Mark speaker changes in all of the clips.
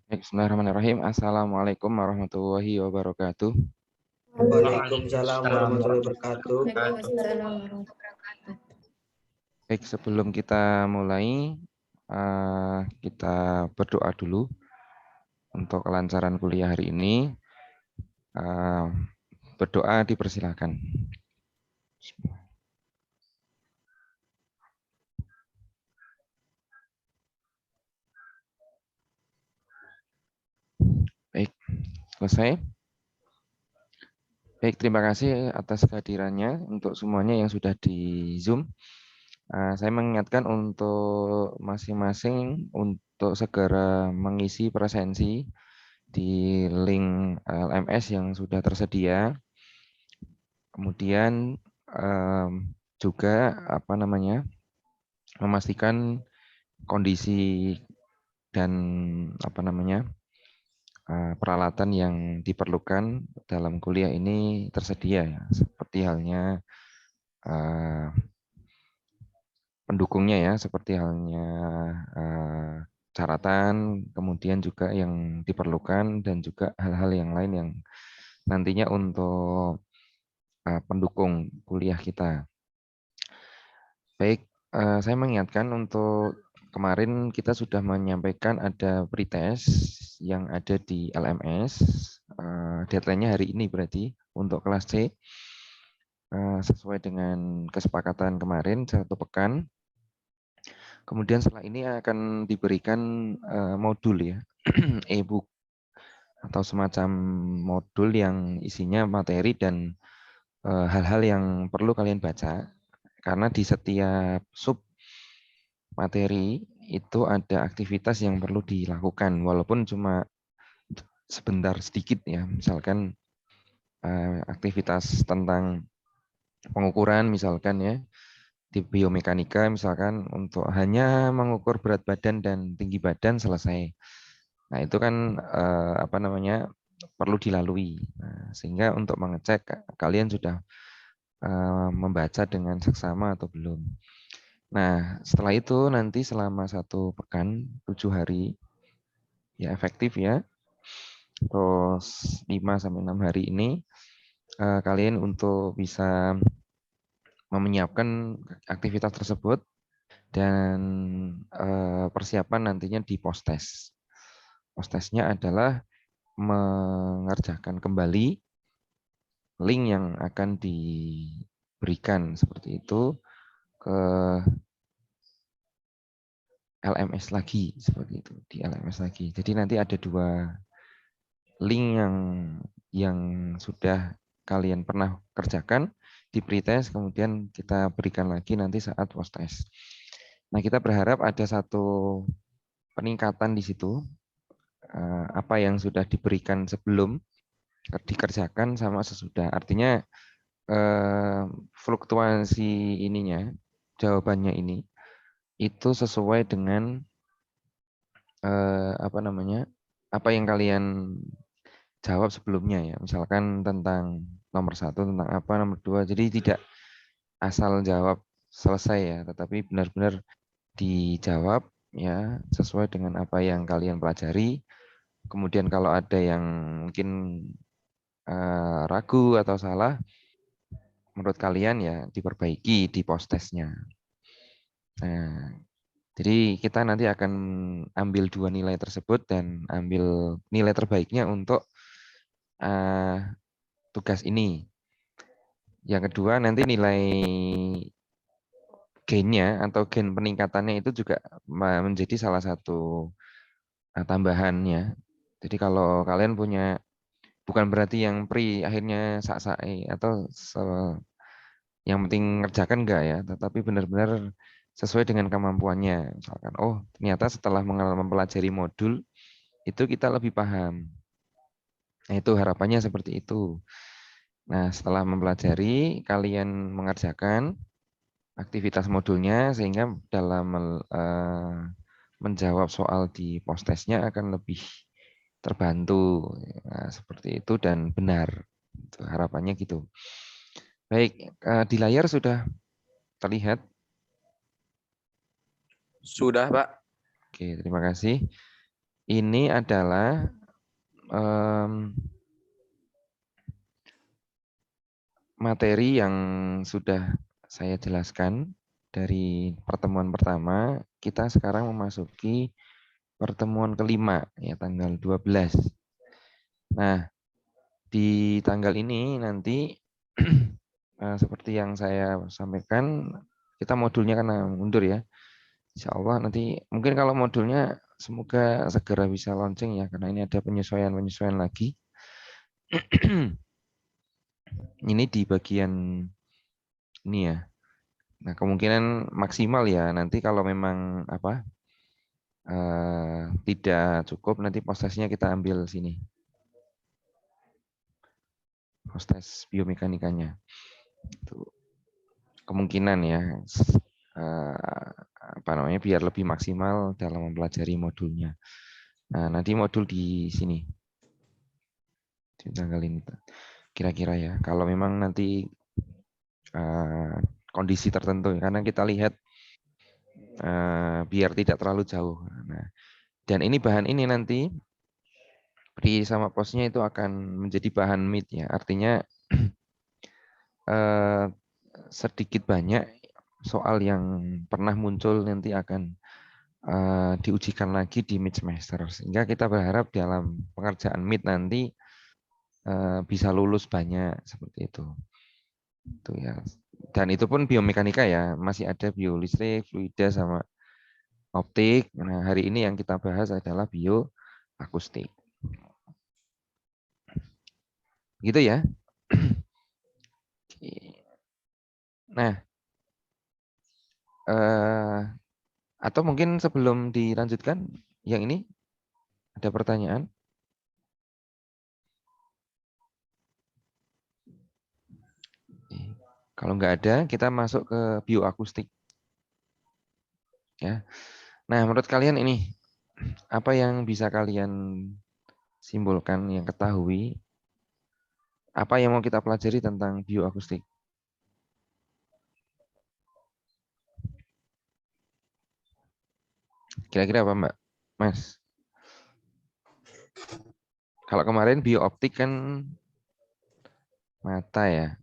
Speaker 1: Bismillahirrahmanirrahim. Assalamualaikum warahmatullahi wabarakatuh.
Speaker 2: Waalaikumsalam warahmatullahi wabarakatuh.
Speaker 1: Baik, sebelum kita mulai, kita berdoa dulu untuk kelancaran kuliah hari ini. Berdoa dipersilakan. Baik, selesai. Baik, terima kasih atas kehadirannya untuk semuanya yang sudah di Zoom. Saya mengingatkan untuk masing-masing untuk segera mengisi presensi di link LMS yang sudah tersedia. Kemudian juga memastikan kondisi dan peralatan yang diperlukan dalam kuliah ini tersedia, ya, seperti halnya pendukungnya, ya, seperti halnya catatan, kemudian juga yang diperlukan dan juga hal-hal yang lain yang nantinya untuk pendukung kuliah kita. Baik, saya mengingatkan untuk kemarin kita sudah menyampaikan ada pretest yang ada di LMS. Deadline-nya hari ini berarti untuk kelas C. Sesuai dengan kesepakatan kemarin 1 pekan. Kemudian setelah ini akan diberikan modul, ya, e-book atau semacam modul yang isinya materi dan hal-hal yang perlu kalian baca. Karena di setiap sub materi itu ada aktivitas yang perlu dilakukan, walaupun cuma sebentar sedikit, ya. Misalkan aktivitas tentang pengukuran, misalkan, ya, di biomekanika, misalkan untuk hanya mengukur berat badan dan tinggi badan selesai. Nah, itu kan perlu dilalui. Nah, sehingga untuk mengecek kalian sudah membaca dengan seksama atau belum. Nah, setelah itu nanti selama 1 pekan, 7 hari, ya, efektif, ya. Terus 5-6 hari ini kalian untuk bisa menyiapkan aktivitas tersebut dan persiapan nantinya di post-test. Post-testnya adalah mengerjakan kembali link yang akan diberikan seperti itu ke LMS lagi, seperti itu, di LMS lagi. Jadi nanti ada 2 link yang sudah kalian pernah kerjakan di pretest, kemudian kita berikan lagi nanti saat post-test. Nah, kita berharap ada satu peningkatan di situ, apa yang sudah diberikan sebelum dikerjakan sama sesudah. Artinya fluktuasi ininya, jawabannya ini itu sesuai dengan apa yang kalian jawab sebelumnya, ya. Misalkan tentang nomor 1 tentang apa, nomor 2. Jadi tidak asal jawab selesai, ya, tetapi benar-benar dijawab, ya, sesuai dengan apa yang kalian pelajari. Kemudian kalau ada yang mungkin ragu atau salah, menurut kalian, ya, diperbaiki di post-testnya. Nah, jadi kita nanti akan ambil 2 nilai tersebut dan ambil nilai terbaiknya untuk tugas ini. Yang kedua, nanti nilai gain-nya atau gain peningkatannya itu juga menjadi salah satu tambahannya. Jadi kalau kalian punya, bukan berarti yang pri akhirnya sak-sae atau yang penting ngerjakan enggak, ya, tetapi benar-benar sesuai dengan kemampuannya. Misalkan, oh, ternyata setelah mempelajari modul itu kita lebih paham. Nah, itu harapannya seperti itu. Nah, setelah mempelajari, kalian mengerjakan aktivitas modulnya sehingga dalam menjawab soal di post-testnya akan lebih terbantu. Nah, seperti itu dan benar. Itu harapannya gitu. Baik, di layar sudah terlihat?
Speaker 2: Sudah, Pak.
Speaker 1: Oke, terima kasih. ini adalah materi yang sudah saya jelaskan dari pertemuan pertama. Kita sekarang memasuki pertemuan kelima, ya tanggal 12. Nah, di tanggal ini nanti seperti yang saya sampaikan, kita modulnya karena mundur ya. Insya Allah nanti mungkin kalau modulnya semoga segera bisa launching ya, karena ini ada penyesuaian-penyesuaian lagi. Ini di bagian ini ya. Nah, kemungkinan maksimal ya nanti kalau memang tidak cukup nanti prosesnya kita ambil sini. Proses biomekanikanya. Itu kemungkinan ya biar lebih maksimal dalam mempelajari modulnya. Nah, nanti modul di sini di tanggal ini kira-kira ya. Kalau memang nanti kondisi tertentu, karena kita lihat biar tidak terlalu jauh. Nah, dan ini bahan ini nanti pri sama posnya itu akan menjadi bahan meet ya. Artinya sedikit banyak soal yang pernah muncul nanti akan diujikan lagi di mid semester, sehingga kita berharap dalam pengerjaan mid nanti bisa lulus banyak seperti itu. Itu ya. Dan itu pun biomekanika ya, masih ada biolistrik, fluida sama optik. Nah, hari ini yang kita bahas adalah bioakustik. Gitu ya. Nah, atau mungkin sebelum dilanjutkan yang ini ada pertanyaan? Kalau nggak ada, kita masuk ke bioakustik. Ya. Nah, menurut kalian ini apa yang bisa kalian simpulkan, yang ketahui, apa yang mau kita pelajari tentang bioakustik? Kira-kira apa, Mbak? Mas? Kalau kemarin biooptik kan mata ya.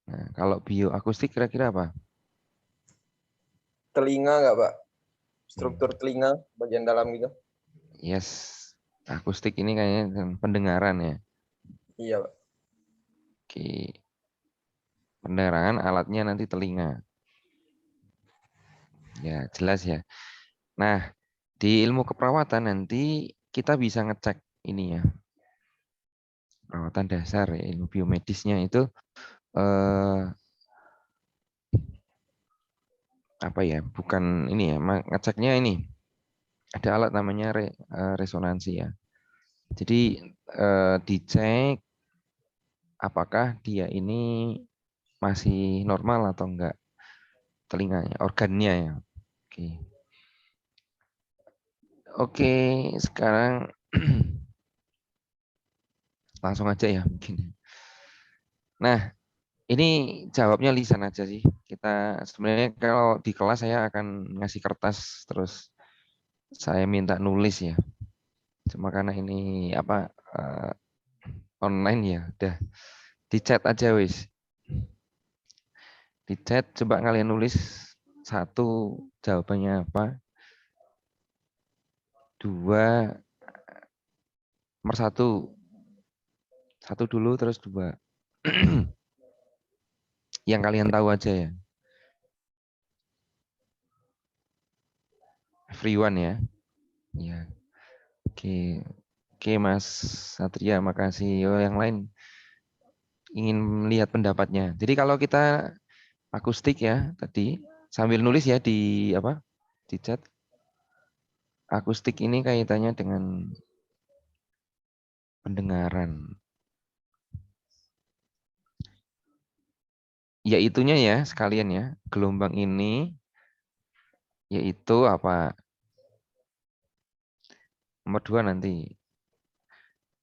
Speaker 1: Nah, kalau bioakustik kira-kira apa?
Speaker 2: Telinga nggak, Pak? Struktur telinga bagian dalam gitu.
Speaker 1: Yes. Akustik ini kayaknya pendengaran ya.
Speaker 2: Iya, Pak.
Speaker 1: Oke. Pendengaran alatnya nanti telinga. Ya, jelas ya. Nah, di ilmu keperawatan nanti kita bisa ngecek ini ya. Perawatan dasar ya, ilmu biomedisnya itu eh, apa ya? Bukan ini ya, ngeceknya ini. Ada alat namanya resonansi ya. Jadi dicek apakah dia ini masih normal atau enggak telinganya, organnya ya. Oke. Oke, sekarang langsung aja ya mungkin. Nah, ini jawabnya lisan aja sih. Kita sebenarnya kalau di kelas saya akan ngasih kertas terus saya minta nulis ya. Cuma karena ini online ya, udah di chat aja wis. Di chat coba kalian nulis satu jawabannya apa, dua nomor satu dulu terus dua. Yang kalian tahu aja ya. Everyone ya. Ya. Oke. Oke Mas Satria, makasih. Oh, yang lain ingin melihat pendapatnya. Jadi kalau kita akustik ya tadi sambil nulis ya di apa? Di chat. Akustik ini kaitannya dengan pendengaran. Ya itunya ya sekalian ya. Gelombang ini yaitu apa? Nomor dua nanti.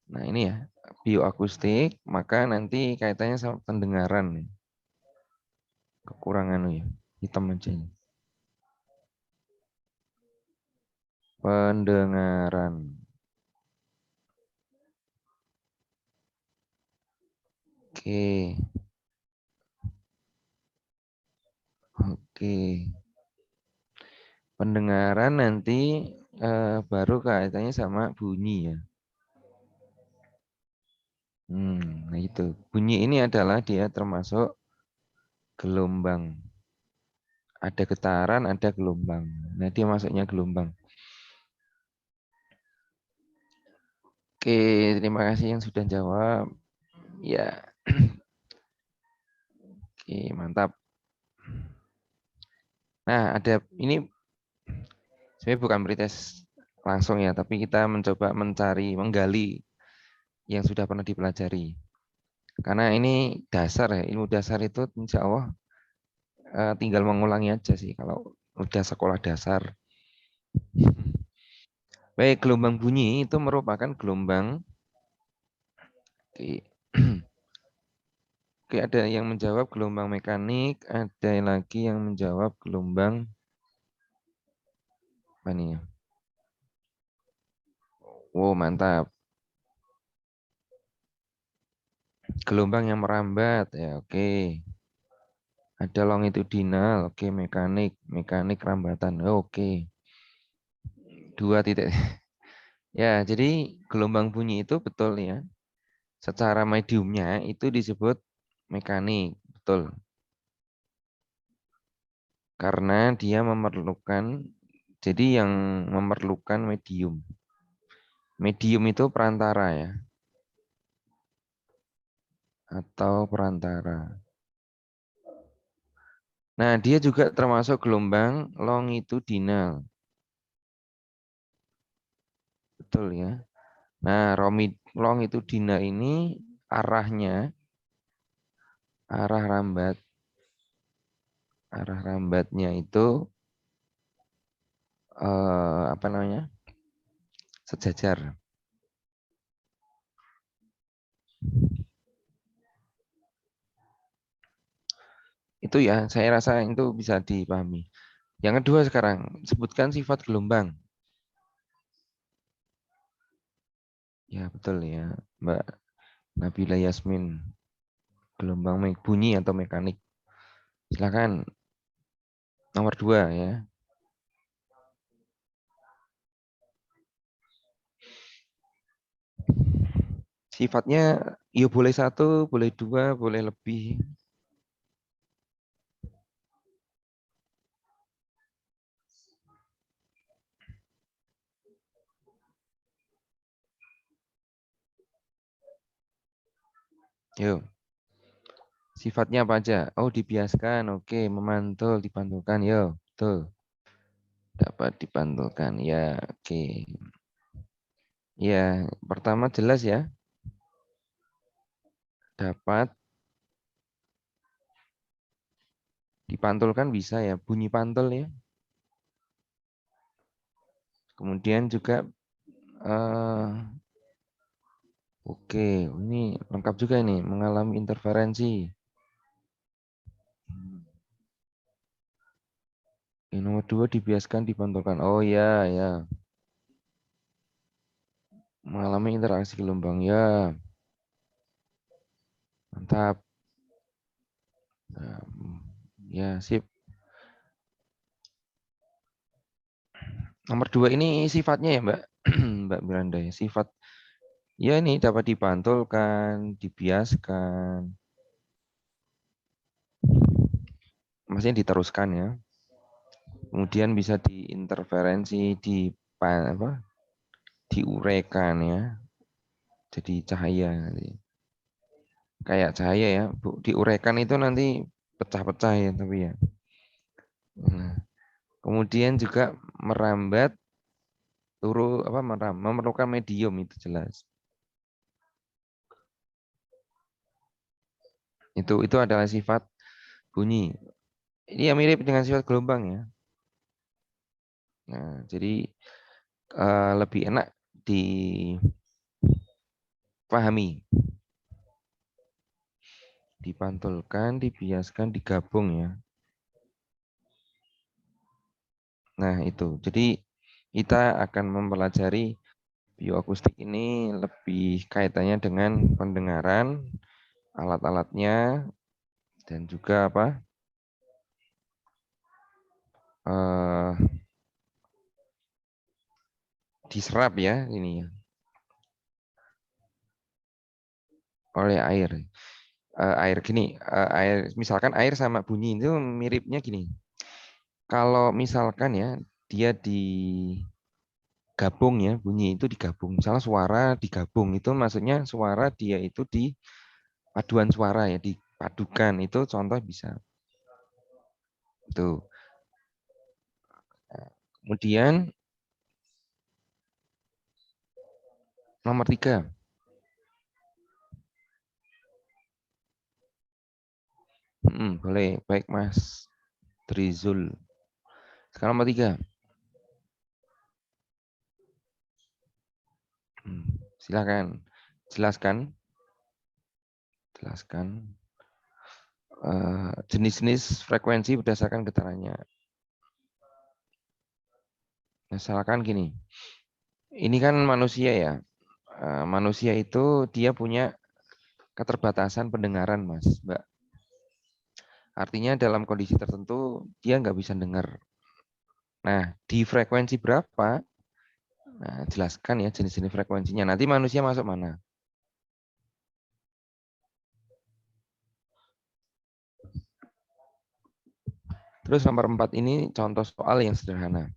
Speaker 1: Nah ini ya bioakustik, maka nanti kaitannya sama pendengaran. Kekurangan ya. Hitam aja. Pendengaran. Oke. Oke. Pendengaran nanti baru kaitannya sama bunyi ya. Nah itu. Bunyi ini adalah dia termasuk gelombang. Ada getaran, ada gelombang. Nah dia masuknya gelombang. Oke, terima kasih yang sudah jawab. Ya, oke, mantap. Nah, ada ini sebenarnya bukan pretest langsung ya, tapi kita mencoba mencari, menggali yang sudah pernah dipelajari. Karena ini dasar ya, ilmu dasar itu insya Allah tinggal mengulangi aja sih kalau udah sekolah dasar. Baik, gelombang bunyi itu merupakan gelombang. Oke. Oke, ada yang menjawab gelombang mekanik, ada lagi yang menjawab gelombang apa nih? Wow, mantap. Gelombang yang merambat ya, oke. Ada longitudinal, oke, mekanik rambatan, oke. Dua titik. Ya, jadi gelombang bunyi itu betul ya. Secara mediumnya itu disebut mekanik, betul. Karena dia memerlukan, jadi yang memerlukan medium. Medium itu perantara ya, atau perantara. Nah, dia juga termasuk gelombang longitudinal. Betul ya. Nah, longitudinal ini arahnya, arah rambat, arah rambatnya itu apa namanya? Sejajar. Itu ya, saya rasa itu bisa dipahami. Yang kedua sekarang, sebutkan sifat gelombang. Ya, betul ya, Mbak Nabila Yasmin. Gelombang bunyi atau mekanik. Silakan nomor dua ya. Sifatnya ya boleh satu, boleh dua, boleh lebih. Yuk, sifatnya apa aja? Oh, dibiaskan. Oke, memantul, dipantulkan. Yo, betul. Dapat dipantulkan. Ya, oke. Ya, pertama jelas ya. Dapat dipantulkan bisa ya. Bunyi pantul ya. Kemudian juga eh, oke, ini lengkap juga ini. Mengalami interferensi. Yang nomor dua dibiaskan dipantulkan. Oh ya, ya. Mengalami interaksi gelombang. Ya, mantap. Nah, ya, sip. Nomor dua ini sifatnya ya, Mbak. Mbak Miranda ya. Sifat ya ini dapat dipantulkan, dibiaskan. Maksudnya diteruskan ya. Kemudian bisa diinterferensi, apa? Diuraikan ya. Jadi cahaya nanti. Kayak cahaya ya, Bu. Diuraikan itu nanti pecah-pecah ya tapi ya. Nah, kemudian juga merambat apa memerlukan medium itu jelas. Itu adalah sifat bunyi. Ini yang mirip dengan sifat gelombang ya. Nah, jadi lebih enak dipahami, dipantulkan, dibiaskan, digabung ya. Nah, itu. Jadi kita akan mempelajari bioakustik ini lebih kaitannya dengan pendengaran, alat-alatnya, dan juga apa? Diserap ya ini oleh air. Air gini, air misalkan air sama bunyi itu miripnya gini. Kalau misalkan ya dia digabung ya, bunyi itu digabung. Misalnya suara digabung itu maksudnya suara dia itu di paduan suara ya, dipadukan itu contoh bisa. Itu. Kemudian nomor 3. Boleh, baik Mas Trizul. Sekarang nomor 3. Silakan jelaskan jenis-jenis frekuensi berdasarkan getarannya. Misalkan gini, ini kan manusia ya. Manusia itu dia punya keterbatasan pendengaran, Mas, Mbak. Artinya dalam kondisi tertentu dia nggak bisa dengar. Nah, di frekuensi berapa? Nah, jelaskan ya jenis-jenis frekuensinya. Nanti manusia masuk mana? Terus nomor 4 ini contoh soal yang sederhana.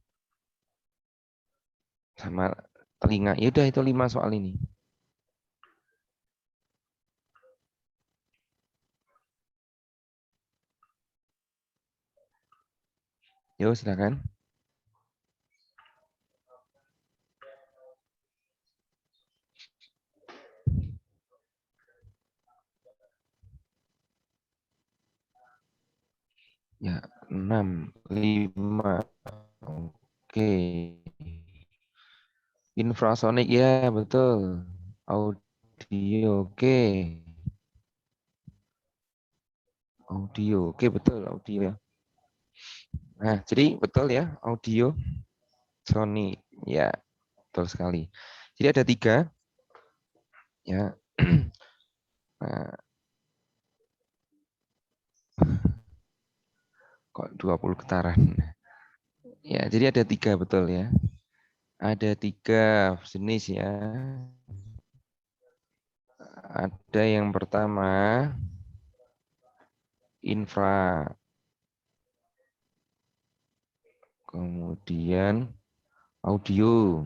Speaker 1: Sama telinga. Ya udah itu 5 soal ini. Yuk silakan. Ya, 6, 5. Oke. Infrasonik ya, betul. Audio, oke. Audio, oke betul audio ya. Nah, jadi betul ya audio Sony. Ya, betul sekali. Jadi ada 3 ya. Nah, kok 20 getaran. Ya, jadi ada 3 betul ya. Ada 3 jenis ya. Ada yang pertama infra, kemudian audio,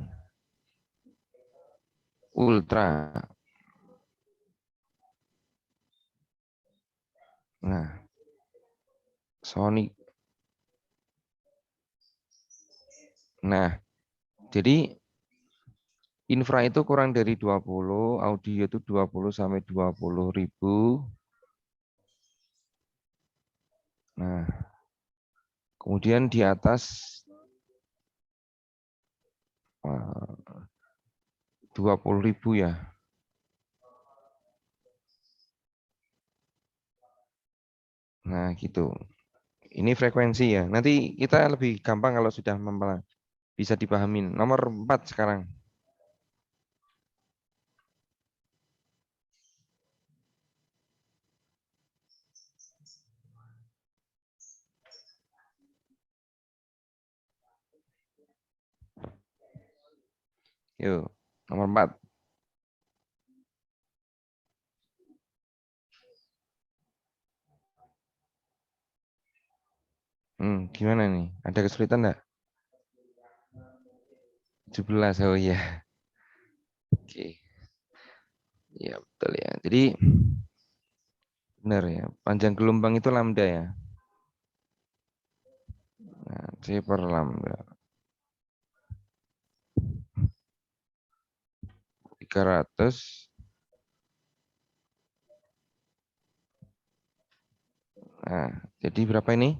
Speaker 1: ultra. Nah, Sony. Nah, jadi infra itu kurang dari 20, audio itu 20 sampai 20 ribu. Nah, kemudian di atas 20 ribu ya. Nah, gitu. Ini frekuensi ya. Nanti kita lebih gampang kalau sudah bisa dipahamin. Nomor 4 sekarang. Yuk, nomor 4. Gimana nih? Ada kesulitan enggak? 17. Oh iya. Oke. Ya, betul ya. Jadi benar ya. Panjang gelombang itu lambda ya. Nah, C per lambda 300. Nah, jadi berapa ini?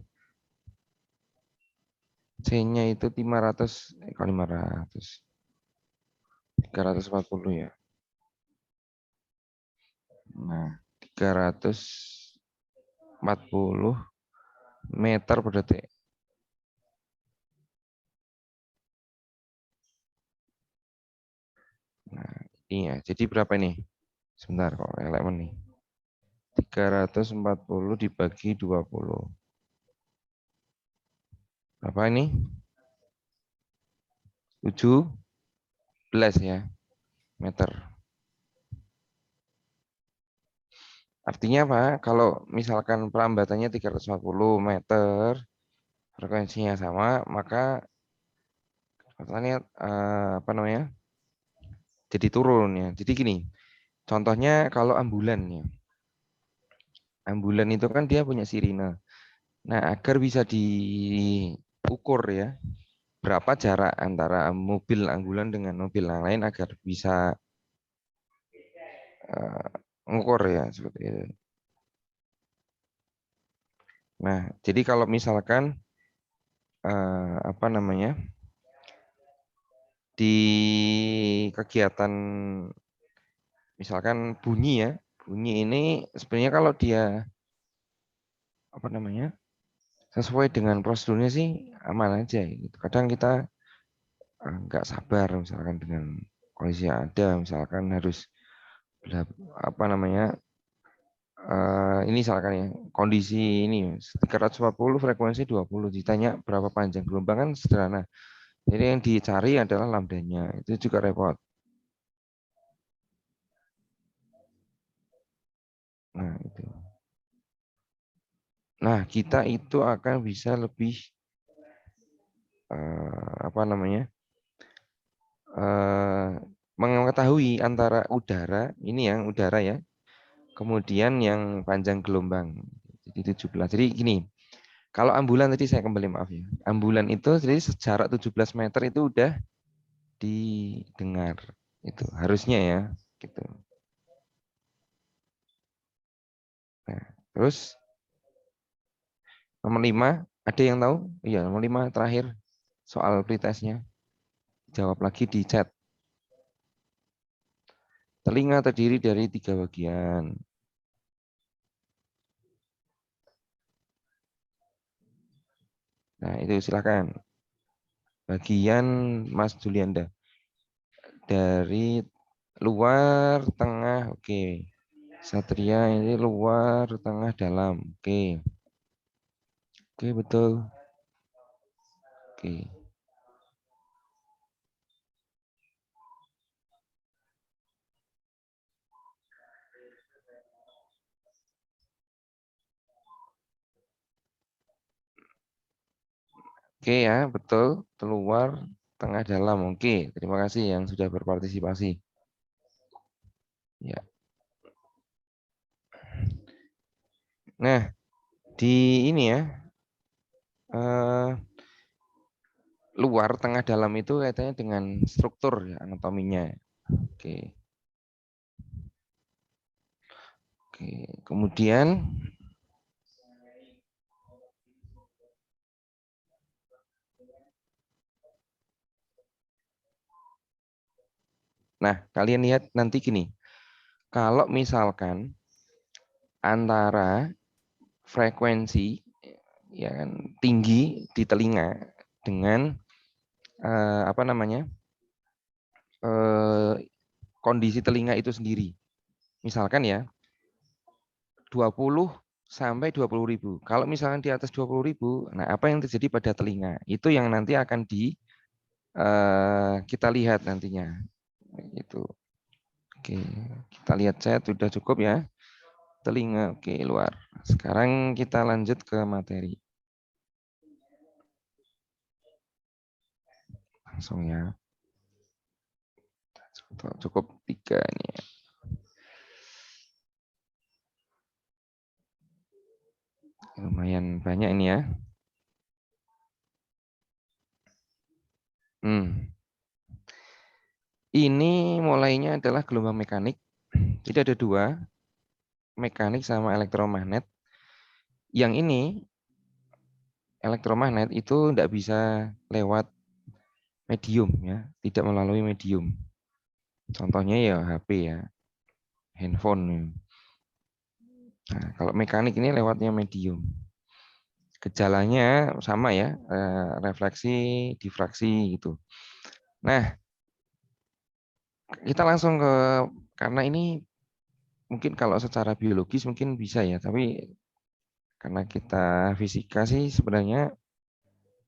Speaker 1: C-nya itu 500, kok 500. 340 ya. Nah, 340 meter per detik. Iya, jadi berapa ini? Sebentar kok, elemen nih. 340 dibagi 20. Berapa ini? 17 ya, meter. Artinya apa? Kalau misalkan perambatannya 340 meter, frekuensinya sama, maka katanya apa namanya? Jadi turun ya. Jadi gini, contohnya kalau ambulan ya. Ambulan itu kan dia punya sirine. Nah, agar bisa diukur ya, berapa jarak antara mobil ambulan dengan mobil yang lain agar bisa mengukur ya seperti itu. Nah, jadi kalau misalkan apa namanya di kegiatan misalkan bunyi ya, bunyi ini sebenarnya kalau dia apa namanya sesuai dengan prosedurnya sih aman aja gitu. Kadang kita nggak sabar misalkan dengan kondisi yang ada, misalkan harus apa namanya ini misalkan ya kondisi ini 340 frekuensi 20 ditanya berapa panjang gelombang kan sederhana. Jadi yang dicari adalah lambdanya, itu juga repot. Nah, itu. Nah, kita itu akan bisa lebih apa namanya? eh, mengetahui antara udara, ini yang udara ya, kemudian yang panjang gelombang. Jadi 17. Jadi gini, kalau ambulan tadi saya kembali maaf ya. Ambulan itu jadi jarak 17 meter itu udah didengar. Itu harusnya ya, gitu. Nah, terus nomor 5, ada yang tahu? Iya, nomor 5 terakhir soal pretestnya. Jawab lagi di chat. Telinga terdiri dari 3 bagian. Nah, itu silakan. Bagian Mas Julianda. Dari luar, tengah, oke. Satria ini luar, tengah, dalam. Oke. Oke, betul. Oke. Oke ya, betul. Keluar, tengah, dalam. Oke, terima kasih yang sudah berpartisipasi. Ya. Nah, di ini ya, eh, luar, tengah, dalam itu kaitannya dengan struktur ya, anatominya. Oke. Oke. Kemudian, nah kalian lihat nanti gini, kalau misalkan antara frekuensi ya kan tinggi di telinga dengan apa namanya eh, kondisi telinga itu sendiri. Misalkan ya 20 sampai 20.000. Kalau misalkan di atas 20.000, nah apa yang terjadi pada telinga? Itu yang nanti akan kita lihat nantinya. Itu. Oke, kita lihat chat sudah cukup ya. Telinga, oke luar. Sekarang kita lanjut ke materi. Langsung ya. Cukup 3 nih. Lumayan banyak ini ya. Ini mulainya adalah gelombang mekanik. Jadi ada 2, mekanik sama elektromagnet. Yang ini elektromagnet itu tidak bisa lewat medium ya, tidak melalui medium. Contohnya ya HP ya, handphone. Nah, kalau mekanik ini lewatnya medium. Gejalanya sama ya, refleksi, difraksi gitu. Nah, kita langsung ke, karena ini mungkin kalau secara biologis mungkin bisa ya, tapi karena kita fisika sih sebenarnya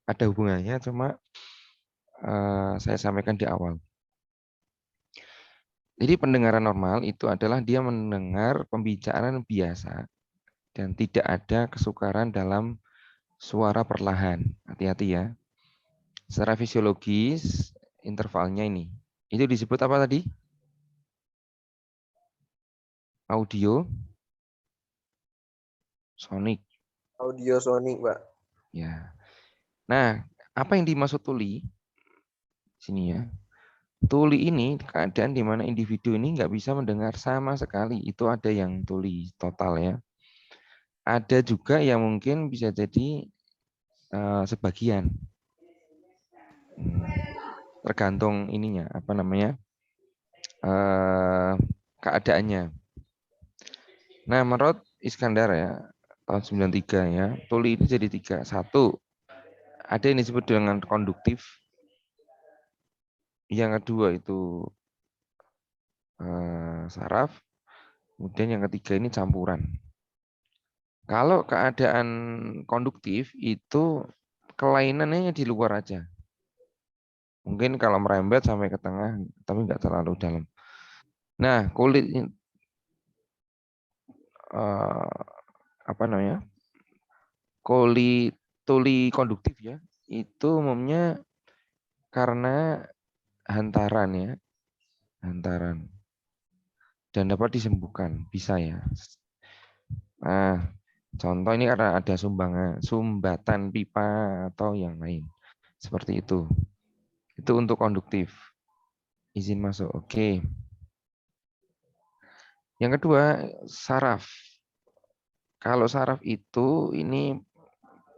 Speaker 1: ada hubungannya, cuma saya sampaikan di awal. Jadi pendengaran normal itu adalah dia mendengar pembicaraan biasa dan tidak ada kesukaran dalam suara perlahan. Hati-hati ya. Secara fisiologis, intervalnya ini. Itu disebut apa tadi? Audio sonik.
Speaker 2: Audio Sony, Pak.
Speaker 1: Ya. Nah, apa yang dimaksud tuli? Sini ya. Tuli ini keadaan di mana individu ini nggak bisa mendengar sama sekali. Itu ada yang tuli total ya. Ada juga yang mungkin bisa jadi sebagian. Tergantung ininya, apa namanya, keadaannya. Nah, menurut Iskandar ya, tahun 93 ya, tuli ini jadi 3. Satu, ada yang disebut dengan konduktif. Yang kedua itu saraf. Kemudian yang ketiga ini campuran. Kalau keadaan konduktif itu kelainannya di luar aja. Mungkin kalau merembet sampai ke tengah, tapi nggak terlalu dalam. Nah, kulit apa namanya? Tuli konduktif ya, itu umumnya karena hantaran ya, hantaran, dan dapat disembuhkan, bisa ya. Nah, contoh ini karena ada sumbatan pipa atau yang lain. Seperti itu. Itu untuk konduktif. Izin masuk. Oke. Yang kedua, saraf. Kalau saraf itu ini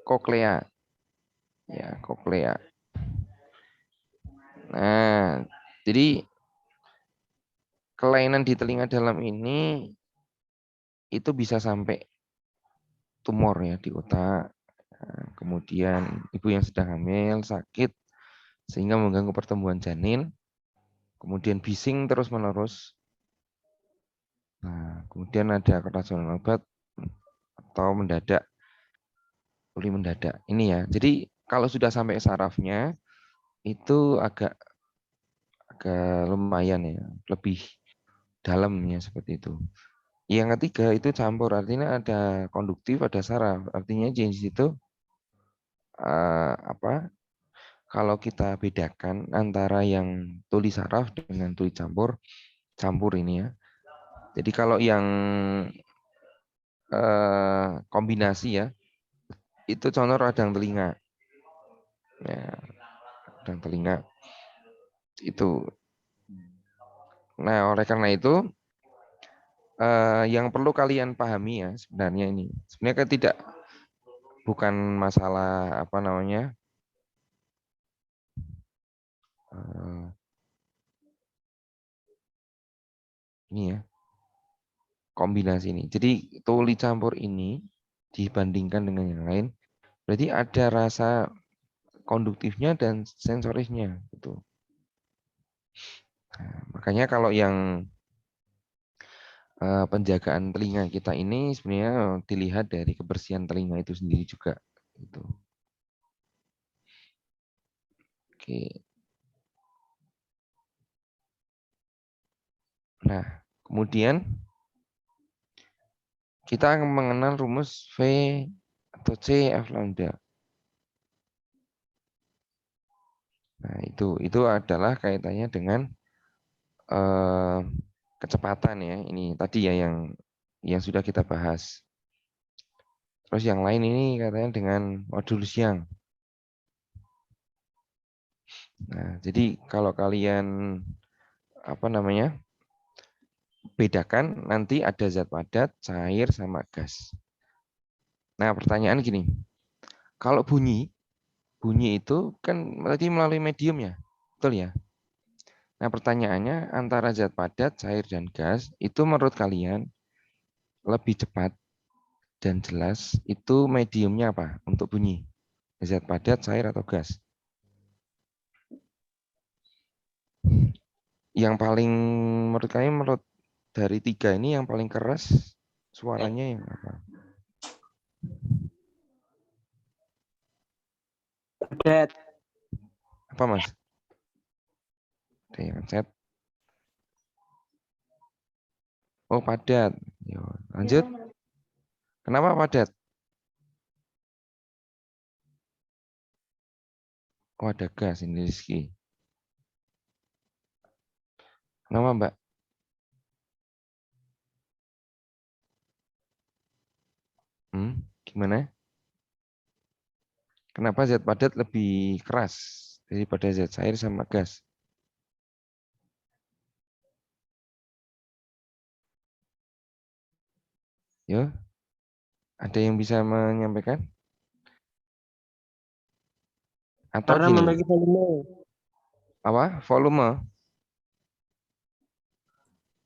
Speaker 1: koklea. Ya, koklea. Nah, jadi kelainan di telinga dalam ini itu bisa sampai tumor ya di otak. Nah, kemudian ibu yang sedang hamil sakit sehingga mengganggu pertumbuhan janin, kemudian bising terus-menerus. Nah, kemudian ada keracunan obat atau mendadak, tuli mendadak. Ini ya. Jadi kalau sudah sampai sarafnya itu agak agak lumayan ya, lebih dalamnya seperti itu. Yang ketiga itu campur, artinya ada konduktif, ada saraf. Artinya jenis itu apa? Kalau kita bedakan antara yang tuli saraf dengan tuli campur, campur ini ya. Jadi kalau yang kombinasi ya, itu contoh radang telinga. Ya, radang telinga itu. Nah, oleh karena itu yang perlu kalian pahami ya sebenarnya ini. Sebenarnya kan tidak, bukan masalah apa namanya, ini ya, kombinasi ini. Jadi tuli campur ini dibandingkan dengan yang lain, berarti ada rasa konduktifnya dan sensorisnya gitu. Nah, makanya kalau yang penjagaan telinga kita ini sebenarnya dilihat dari kebersihan telinga itu sendiri juga gitu. Oke. Nah, kemudian kita akan mengenal rumus V atau C F lambda. Nah, itu adalah kaitannya dengan eh, kecepatan ya. Ini tadi ya yang sudah kita bahas. Terus yang lain ini katanya dengan modulus Young. Nah, jadi kalau kalian apa namanya, bedakan nanti ada zat padat, cair, sama gas. Nah, pertanyaan gini, kalau bunyi itu kan berarti melalui medium ya, betul ya? Nah, pertanyaannya antara zat padat, cair, dan gas, itu menurut kalian lebih cepat dan jelas itu mediumnya apa untuk bunyi? Zat padat, cair, atau gas? yang paling menurut kami, menurut dari tiga ini yang paling keras suaranya yang apa?
Speaker 3: Padat.
Speaker 1: Apa Mas? Oke, pencet. Oh padat. Yo, lanjut. Kenapa padat? Oh ada gas ini Rizky. Kenapa Mbak? Gimana? Kenapa zat padat lebih keras daripada zat cair sama gas? Yo, ada yang bisa menyampaikan? Atau
Speaker 3: Karena
Speaker 1: gini,
Speaker 3: memiliki volume.
Speaker 1: apa? Volume?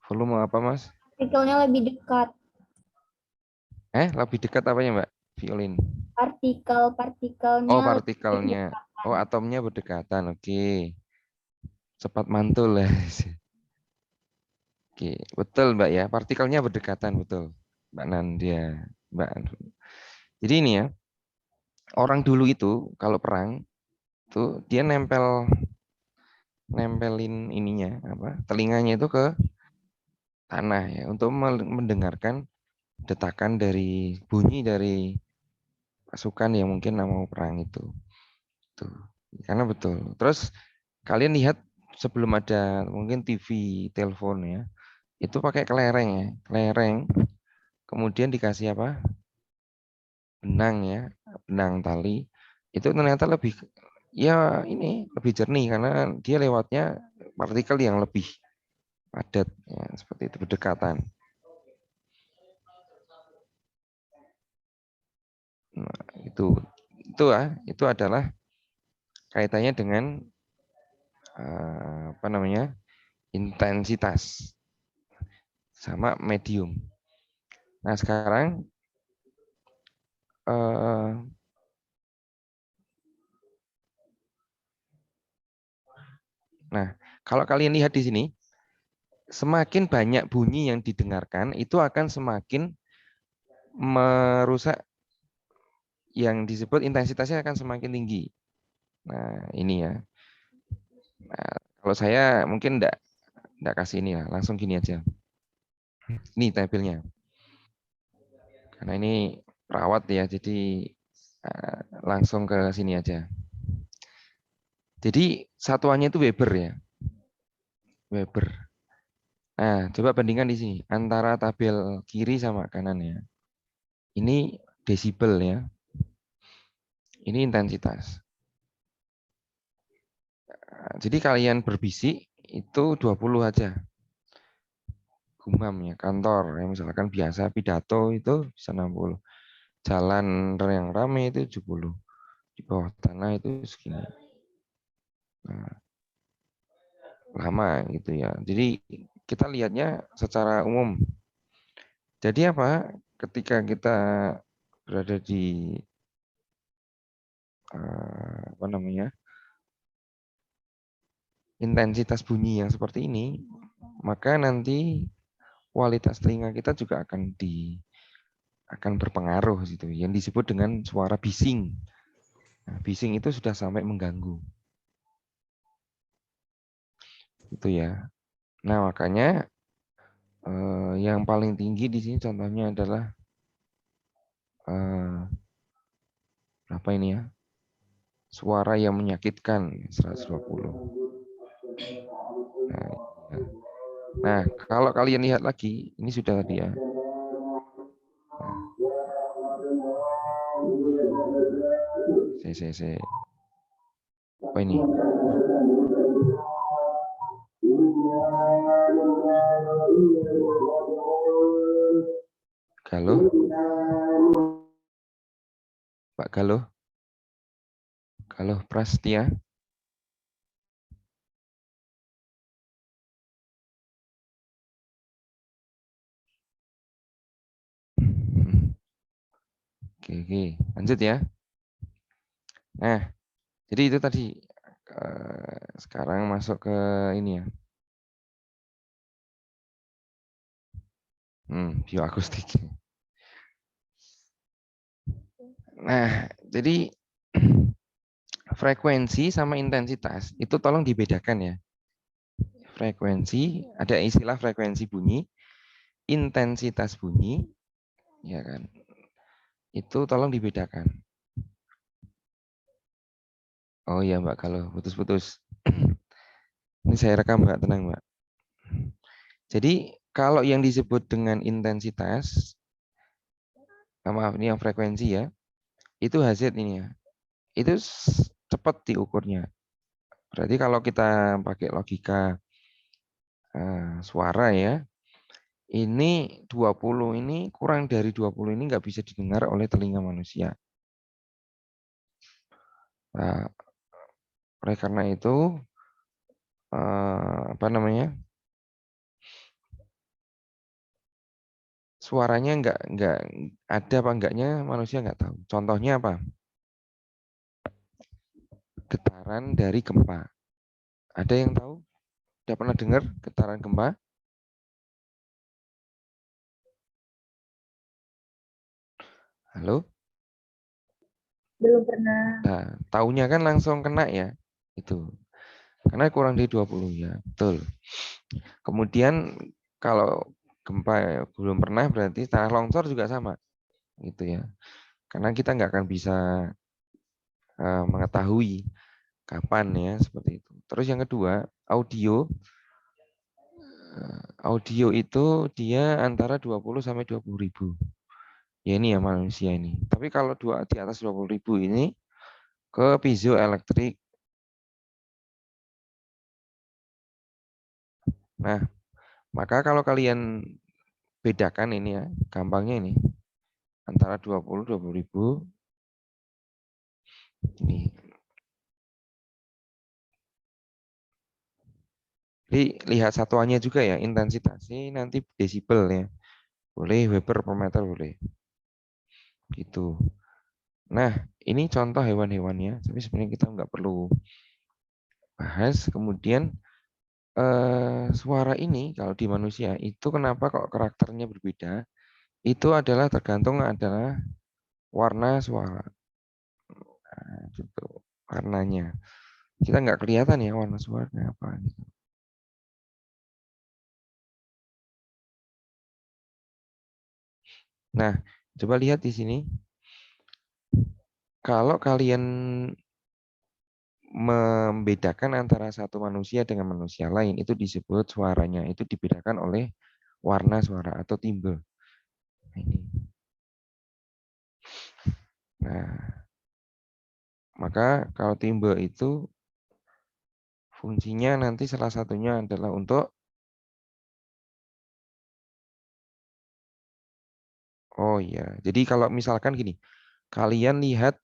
Speaker 1: Volume apa Mas?
Speaker 4: Partikelnya lebih dekat.
Speaker 1: Lebih dekat apanya Mbak? Violin.
Speaker 4: Partikelnya
Speaker 1: Oh,
Speaker 4: lebih
Speaker 1: partikelnya.
Speaker 4: dekat.
Speaker 1: Oh, atomnya berdekatan. Oke. Cepat mantul lah. Oke, betul Mbak ya. Partikelnya berdekatan betul. Mbak Nandia, Mbak. Jadi ini ya, orang dulu itu kalau perang tuh dia nempelin ininya apa? Telinganya itu ke tanah ya untuk mendengarkan detakan dari bunyi dari pasukan yang mungkin mau perang itu. Tuh. Karena betul. Terus kalian lihat sebelum ada mungkin TV, telepon ya, itu pakai kelereng ya, kelereng. Kemudian dikasih apa? Benang ya, benang tali. Itu ternyata lebih ya ini lebih jernih karena dia lewatnya partikel yang lebih padat ya, seperti itu berdekatan. Nah, itu adalah kaitannya dengan apa namanya? Intensitas sama medium. Nah, sekarang eh, nah, kalau kalian lihat di sini, semakin banyak bunyi yang didengarkan, itu akan semakin merusak yang disebut intensitasnya akan semakin tinggi. Nah, ini ya. Nah, kalau saya mungkin enggak kasih ini ya, langsung gini aja. Ini tabelnya. Karena ini perawat ya, jadi langsung ke sini aja. Jadi satuannya itu Weber ya. Weber. Nah, coba bandingkan di sini antara tabel kiri sama kanan ya. Ini desibel ya. Ini intensitas. Nah, jadi kalian berbisik itu 20 aja. Gumam ya, kantor. Ya, misalkan biasa pidato itu bisa 60. Jalan yang ramai itu 70. Di bawah tanah itu segini. Nah, lama gitu ya. Jadi kita lihatnya secara umum. Jadi apa? Ketika kita berada di apa namanya? Intensitas bunyi yang seperti ini, maka nanti kualitas telinga kita juga akan berpengaruh gitu, yang disebut dengan suara bising. Nah, bising itu sudah sampai mengganggu. Itu ya. Nah, makanya yang paling tinggi di sini contohnya adalah berapa ini ya? Suara yang menyakitkan 120. Nah, ya. Nah, kalau kalian lihat lagi, ini sudah tadi ya. Nah, saya. Apa ini? Galuh, Pak Galuh, Galuh Prastia. Oke, lanjut ya. Nah, jadi itu tadi sekarang masuk ke ini ya. Bioakustik. Nah, jadi frekuensi sama intensitas itu tolong dibedakan ya. Frekuensi, ada istilah frekuensi bunyi, intensitas bunyi, ya kan? Itu tolong dibedakan. Oh iya Mbak, kalau putus-putus. Ini saya rekam Mbak, tenang Mbak. Jadi kalau yang disebut dengan intensitas, maaf ini yang frekuensi ya, itu Hz ini ya. Itu cepat diukurnya. Berarti kalau kita pakai logika suara ya, ini 20 ini kurang dari 20 ini nggak bisa didengar oleh telinga manusia. Nah, oleh karena itu apa namanya? Suaranya nggak ada apa enggaknya manusia nggak tahu. Contohnya apa? Getaran dari gempa. Ada yang tahu? Udah pernah dengar getaran gempa? Halo?
Speaker 4: Belum pernah.
Speaker 1: Nah, taunya kan langsung kena ya. Itu. Karena kurang dari 20 ya. Betul. Kemudian kalau gempa belum pernah berarti tanah longsor juga sama. Gitu ya. Karena kita nggak akan bisa mengetahui kapan ya seperti itu. Terus yang kedua, audio. Audio itu dia antara 20 sampai 20 ribu. Ya ini ya manusia ini. Tapi kalau di atas 20 ribu ini ke piezoelektrik. Nah, maka kalau kalian bedakan ini ya, gampangnya ini antara 20 ribu ini. Jadi lihat satuannya juga ya, intensitas ini nanti desibel ya. Boleh Weber per meter boleh. Gitu. Nah, ini contoh hewan-hewannya, tapi sebenarnya kita nggak perlu bahas. Kemudian suara ini kalau di manusia itu kenapa kok karakternya berbeda? Itu adalah tergantung adalah warna suara. Nah, gitu. Warnanya. Kita nggak kelihatan ya warna suaranya apa gitu. Nah, coba lihat di sini. Kalau kalian membedakan antara satu manusia dengan manusia lain, itu disebut suaranya. Itu dibedakan oleh warna suara atau timbel. Ini. Nah, maka kalau timbel itu fungsinya nanti salah satunya adalah untuk oh iya. Jadi kalau misalkan gini, kalian lihat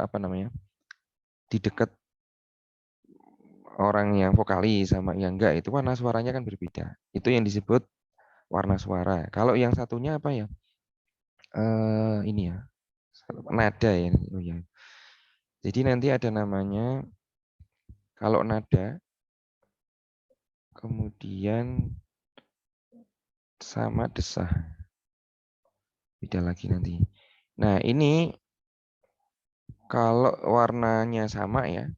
Speaker 1: apa namanya? Di dekat orang yang vokalis sama yang enggak itu warna suaranya kan berbeda. Itu yang disebut warna suara. Kalau yang satunya apa ya? Ini ya. Nada ya. Oh ya. Jadi nanti ada namanya kalau nada kemudian sama desah. Beda lagi nanti. Nah, ini kalau warnanya sama ya.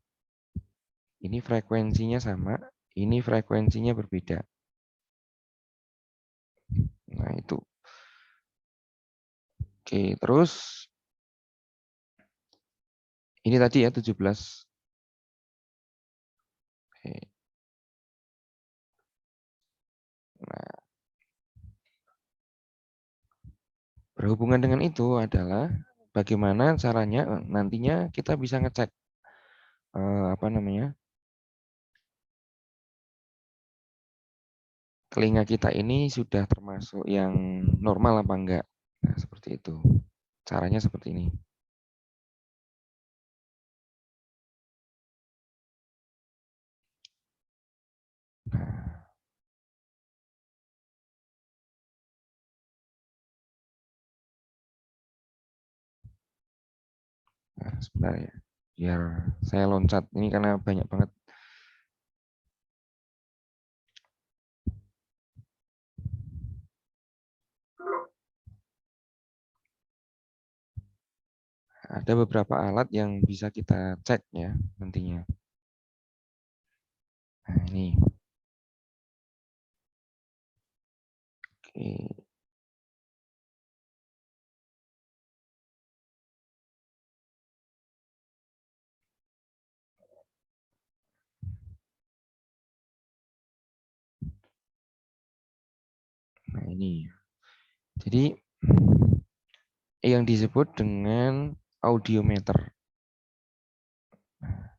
Speaker 1: Ini frekuensinya sama, ini frekuensinya berbeda. Nah, itu. Oke, terus ini tadi ya 17. Oke. Nah, berhubungan dengan itu adalah bagaimana caranya nantinya kita bisa ngecek apa namanya? Telinga kita ini sudah termasuk yang normal apa enggak. Nah, seperti itu. Caranya seperti ini. Nah, sebentar ya. Biar saya loncat ini karena banyak banget. ada beberapa alat yang bisa kita cek ya nantinya. Nah, ini. Oke. Nah, ini. Jadi yang disebut dengan audiometer. Nah,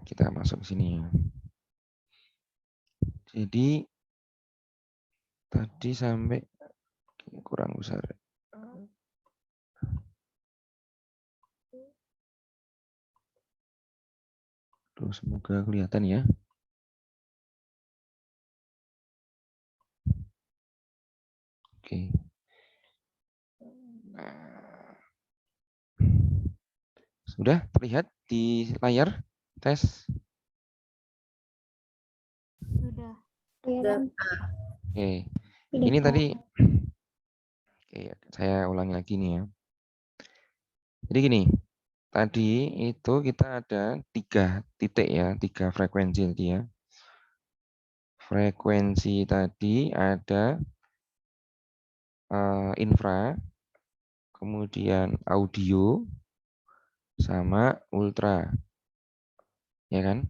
Speaker 1: kita masuk sini ya. Jadi tadi sampai kurang besar. Tuh, semoga kelihatan ya. Oke. Nah, sudah terlihat di layar tes?
Speaker 4: Sudah. Kelihatan.
Speaker 1: Oke.
Speaker 4: Sudah,
Speaker 1: Ini
Speaker 4: Pak.
Speaker 1: tadi oke, saya ulangi lagi nih ya. Jadi gini, tadi itu kita ada 3 titik ya, 3 frekuensi tadi ya. Frekuensi tadi ada infra, kemudian audio, sama ultra. Ya kan?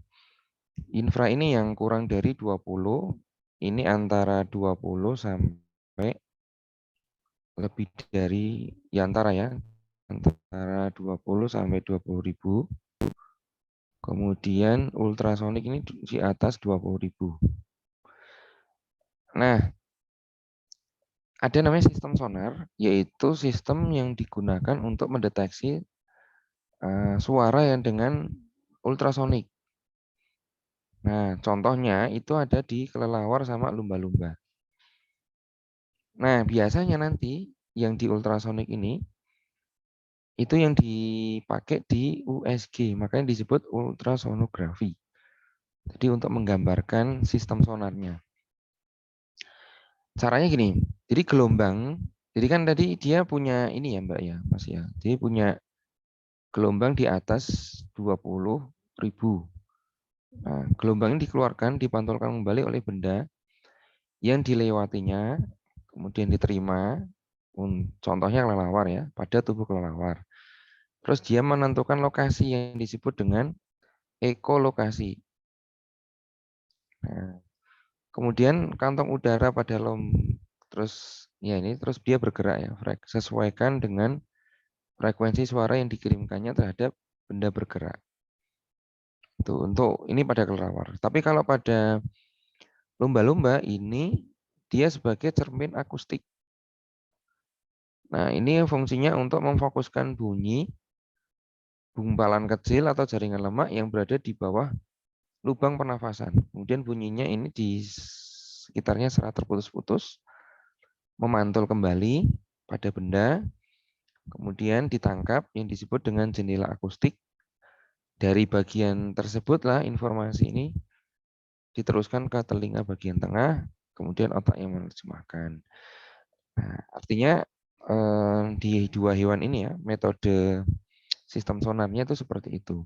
Speaker 1: Infra ini yang kurang dari 20, ini antara 20 sampai lebih dari, ya antara 20 sampai 20.000. Kemudian ultrasonik ini di atas 20.000. Nah, ada namanya sistem sonar, yaitu sistem yang digunakan untuk mendeteksi suara yang dengan ultrasonik. Nah, contohnya itu ada di kelelawar sama lumba-lumba. Nah, biasanya nanti yang di ultrasonik ini itu yang dipakai di USG, makanya disebut ultrasonografi. Jadi untuk menggambarkan sistem sonarnya. Caranya gini, jadi gelombang, jadi kan tadi dia punya ini ya Mbak ya, Mas ya. Dia punya gelombang di atas 20.000. Nah, gelombang ini dikeluarkan, dipantulkan kembali oleh benda yang dilewatinya, kemudian diterima, contohnya kelelawar ya, pada tubuh kelelawar. Terus dia menentukan lokasi yang disebut dengan ekolokasi. Nah, kemudian kantong udara pada terus ya ini terus dia bergerak ya, sesuaikan dengan frekuensi suara yang dikirimkannya terhadap benda bergerak. Itu untuk ini pada kelelawar. Tapi kalau pada lumba-lumba ini dia sebagai cermin akustik. Nah, ini fungsinya untuk memfokuskan bunyi gumpalan kecil atau jaringan lemak yang berada di bawah lubang pernafasan. Kemudian bunyinya ini di sekitarnya serat terputus-putus, memantul kembali pada benda, kemudian ditangkap yang disebut dengan jendela akustik. Dari bagian tersebutlah informasi ini diteruskan ke telinga bagian tengah, kemudian otak yang menerjemahkan. Nah, artinya di dua hewan ini ya, metode sistem sonarnya itu seperti itu.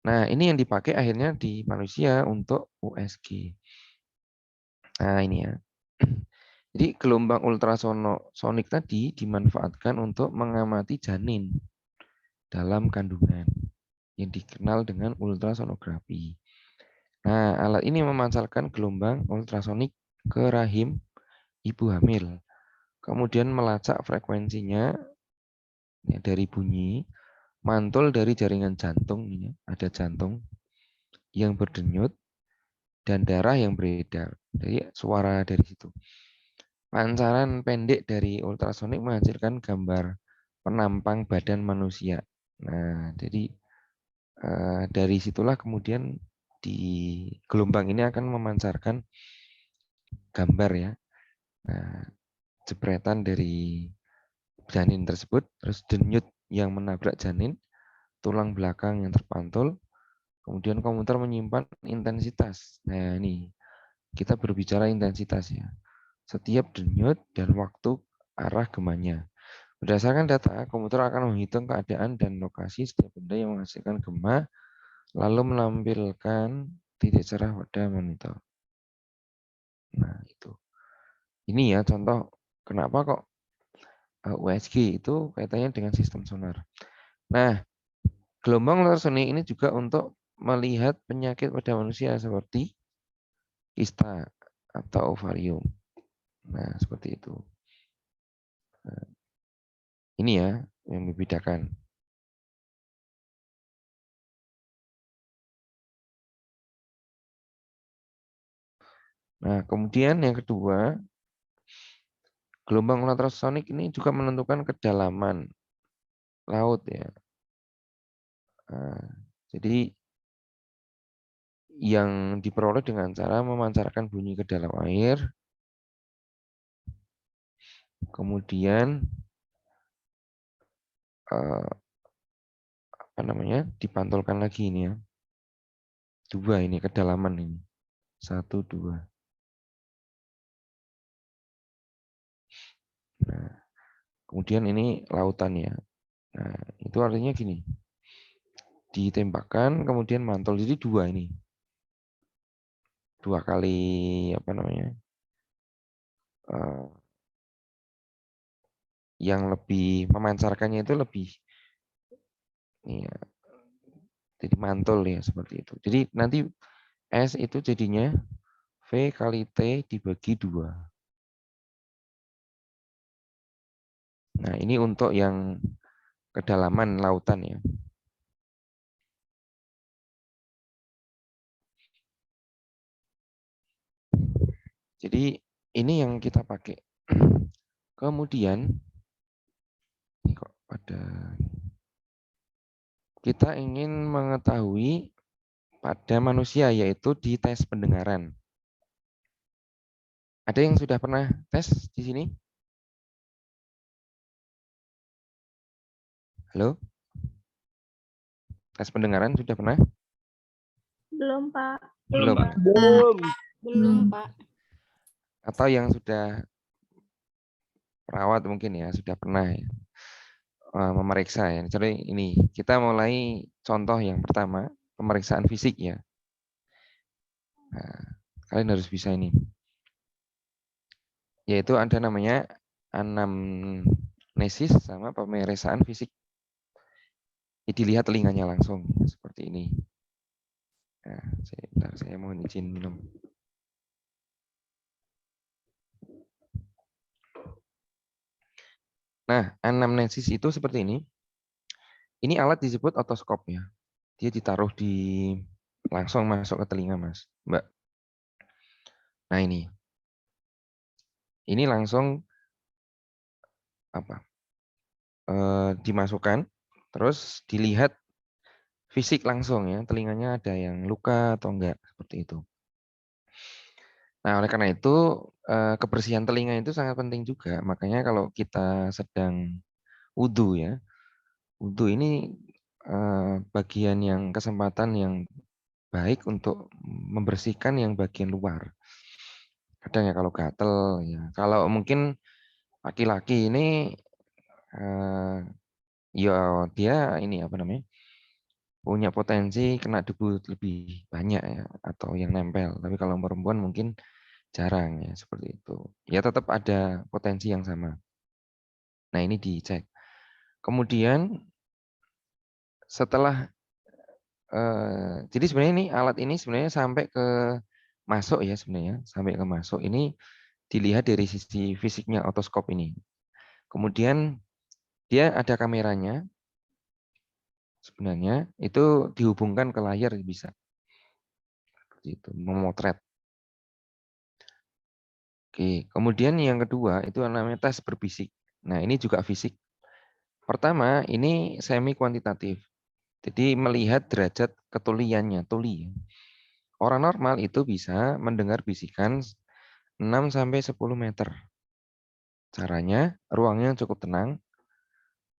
Speaker 1: Nah, ini yang dipakai akhirnya di manusia untuk USG. Nah, ini ya. Jadi gelombang ultrasonik tadi dimanfaatkan untuk mengamati janin dalam kandungan yang dikenal dengan ultrasonografi. Nah, alat ini memancarkan gelombang ultrasonik ke rahim ibu hamil. Kemudian melacak frekuensinya ya, dari bunyi, mantul dari jaringan jantung, ini ada jantung yang berdenyut dan darah yang beredar. Jadi suara dari situ. Pancaran pendek dari ultrasonik menghasilkan gambar penampang badan manusia. Nah, jadi dari situlah kemudian di gelombang ini akan memancarkan gambar ya. Nah, jepretan dari janin tersebut, terus denyut yang menabrak janin, tulang belakang yang terpantul, kemudian komputer menyimpan intensitas. Nah, ini kita berbicara intensitas ya. Setiap denyut dan waktu arah gemanya. Berdasarkan data, komputer akan menghitung keadaan dan lokasi setiap benda yang menghasilkan gema, lalu menampilkan titik cerah pada monitor. Nah, itu. Ini ya contoh kenapa kok USG itu kaitannya dengan sistem sonar. Nah, gelombang ultrasonik ini juga untuk melihat penyakit pada manusia seperti kista atau ovarium. Nah, seperti itu. Nah, ini ya yang membedakan. Nah, kemudian yang kedua, gelombang ultrasonik ini juga menentukan kedalaman laut ya. Nah, jadi yang diperoleh dengan cara memancarkan bunyi ke dalam air, kemudian apa namanya dipantulkan lagi ini ya. Dua ini kedalaman ini. 1, 2. Nah, kemudian ini lautan ya. Nah, itu artinya gini. Ditembakkan kemudian mantul. Jadi dua ini. Dua kali apa namanya? Yang lebih memancarkannya itu lebih ya, jadi mantul ya seperti itu. Jadi nanti S itu jadinya V kali T dibagi 2. Nah, ini untuk yang kedalaman lautan ya. Jadi ini yang kita pakai. Kemudian kok pada kita ingin mengetahui pada manusia yaitu di tes pendengaran. Ada yang sudah pernah tes di sini? Halo? Tes pendengaran sudah pernah?
Speaker 4: Belum, Pak.
Speaker 1: Belum.
Speaker 3: Belum, Pak.
Speaker 1: Atau yang sudah perawat mungkin ya, sudah pernah ya, memeriksa ya. Jadi ini kita mulai contoh yang pertama, pemeriksaan fisik ya. Nah, kalian harus bisa ini. Yaitu ada namanya anamnesis sama pemeriksaan fisik. Jadi dilihat telinganya langsung seperti ini. Nah, saya mohon izin minum. Nah, anamnesis itu seperti ini. Ini alat disebut otoskop ya. Dia ditaruh di langsung masuk ke telinga, Mas, Mbak. Nah, ini. Ini langsung apa? Dimasukkan terus dilihat fisik langsung ya, telinganya ada yang luka atau enggak seperti itu. Nah, oleh karena itu kebersihan telinga itu sangat penting juga. Makanya kalau kita sedang wudhu ya, wudhu ini bagian yang kesempatan yang baik untuk membersihkan yang bagian luar. Kadang ya kalau gatel ya. Kalau mungkin laki-laki ini ya dia ini apa namanya? Punya potensi kena debu lebih banyak ya atau yang nempel. Tapi kalau perempuan mungkin jarang ya seperti itu. Ya tetap ada potensi yang sama. Nah, ini dicek. Kemudian setelah jadi sebenarnya ini alat ini sebenarnya sampai ke masuk ya sebenarnya, sampai ke masuk ini dilihat dari sisi fisiknya otoskop ini. Kemudian dia ada kameranya. Sebenarnya itu dihubungkan ke layar bisa. Seperti itu, memotret. Oke, kemudian yang kedua itu namanya tes berbisik. Nah, ini juga fisik. Pertama, ini semi kuantitatif. Jadi melihat derajat ketuliannya, tuli. Orang normal itu bisa mendengar bisikan 6 sampai 10 meter. Caranya, ruangnya cukup tenang,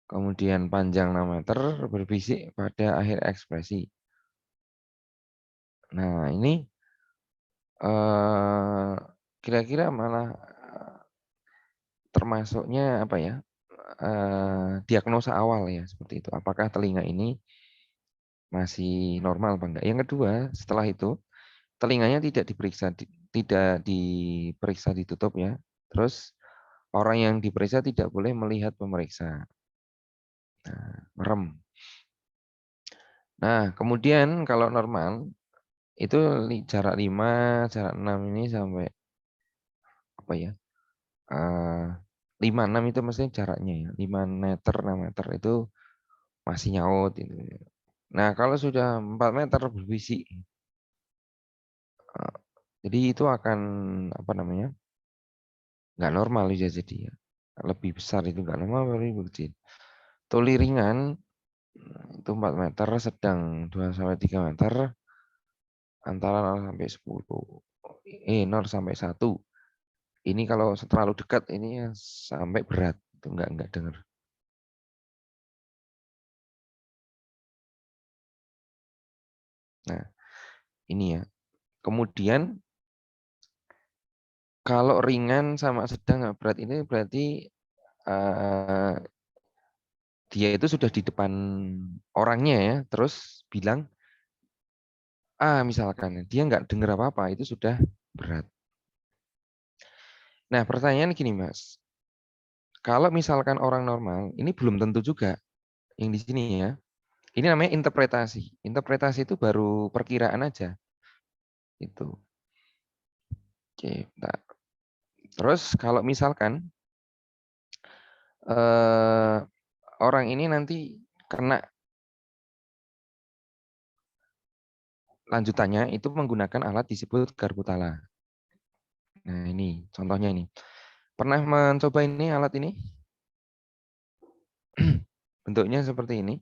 Speaker 1: kemudian panjang 6 meter, berbisik pada akhir ekspresi. Nah, ini kira-kira malah termasuknya apa ya? diagnosa awal ya seperti itu. Apakah telinga ini masih normal apa enggak? Yang kedua, setelah itu telinganya tidak diperiksa ditutup ya. Terus orang yang diperiksa tidak boleh melihat pemeriksa. Nah, merem. Nah, kemudian kalau normal itu jarak 5, jarak 6 ini sampai apa ya? 5 6 itu maksudnya jaraknya ya. 5 meter, 6 meter itu masih nyaut itu. Nah, kalau sudah 4 meter berbisik. Jadi itu akan apa namanya? Nggak normal ya jadi ya. Lebih besar itu nggak normal, lebih kecil. Tuli ringan itu 4 meter, sedang 2 sampai 3 meter, antara 0 sampai 10. 0 sampai 1. Ini kalau terlalu dekat ini ya sampai berat, itu nggak dengar. Nah, ini ya. Kemudian kalau ringan sama sedang berat ini berarti dia itu sudah di depan orangnya ya, terus bilang misalkan dia nggak dengar apa-apa, itu sudah berat. Nah, pertanyaan gini, Mas. Kalau misalkan orang normal, ini belum tentu juga yang di sini ya. Ini namanya interpretasi. Interpretasi itu baru perkiraan aja. Itu. Oke, nah. Terus kalau misalkan orang ini nanti kena lanjutannya itu menggunakan alat disebut garpu tala. Nah, ini contohnya ini. Pernah mencoba ini alat ini? Bentuknya seperti ini.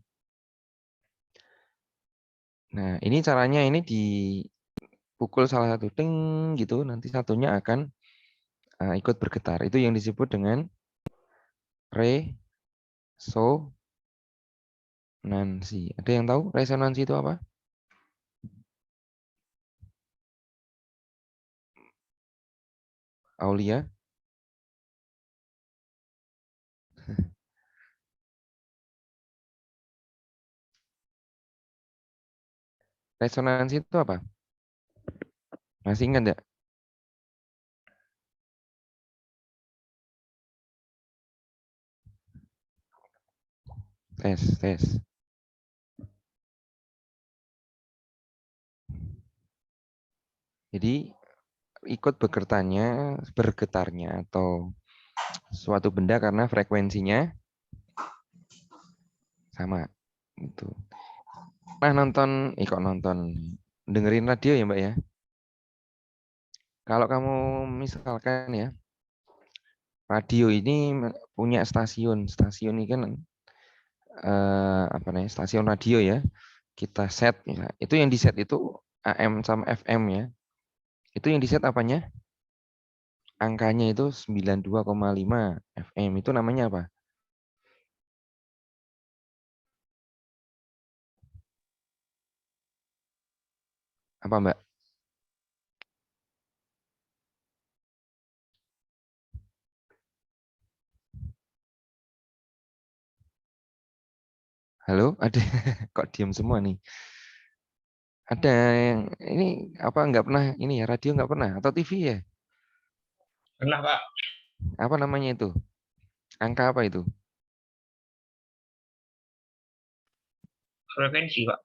Speaker 1: Nah, ini caranya ini dipukul salah satu ting gitu, nanti satunya akan ikut bergetar. Itu yang disebut dengan resonansi. Ada yang tahu resonansi itu apa? Aulia? Resonansi itu apa? Masih ingat enggak? Tes. Jadi ikut bergetarnya atau suatu benda karena frekuensinya sama. Itu. Nah, nonton, dengerin radio ya Mbak ya. Kalau kamu misalkan ya, radio ini punya stasiun ini kan apa namanya, stasiun radio ya. Kita set ya. Itu yang di set itu AM sama FM ya. Itu yang di set apanya? Angkanya itu 92,5 FM. Itu namanya apa? Apa Mbak? Halo, ada kok diam semua nih? Ada yang ini apa nggak pernah ini ya, radio nggak pernah atau TV ya?
Speaker 5: Pernah, Pak.
Speaker 1: Apa namanya itu? Angka apa itu?
Speaker 5: Frekuensi, Pak.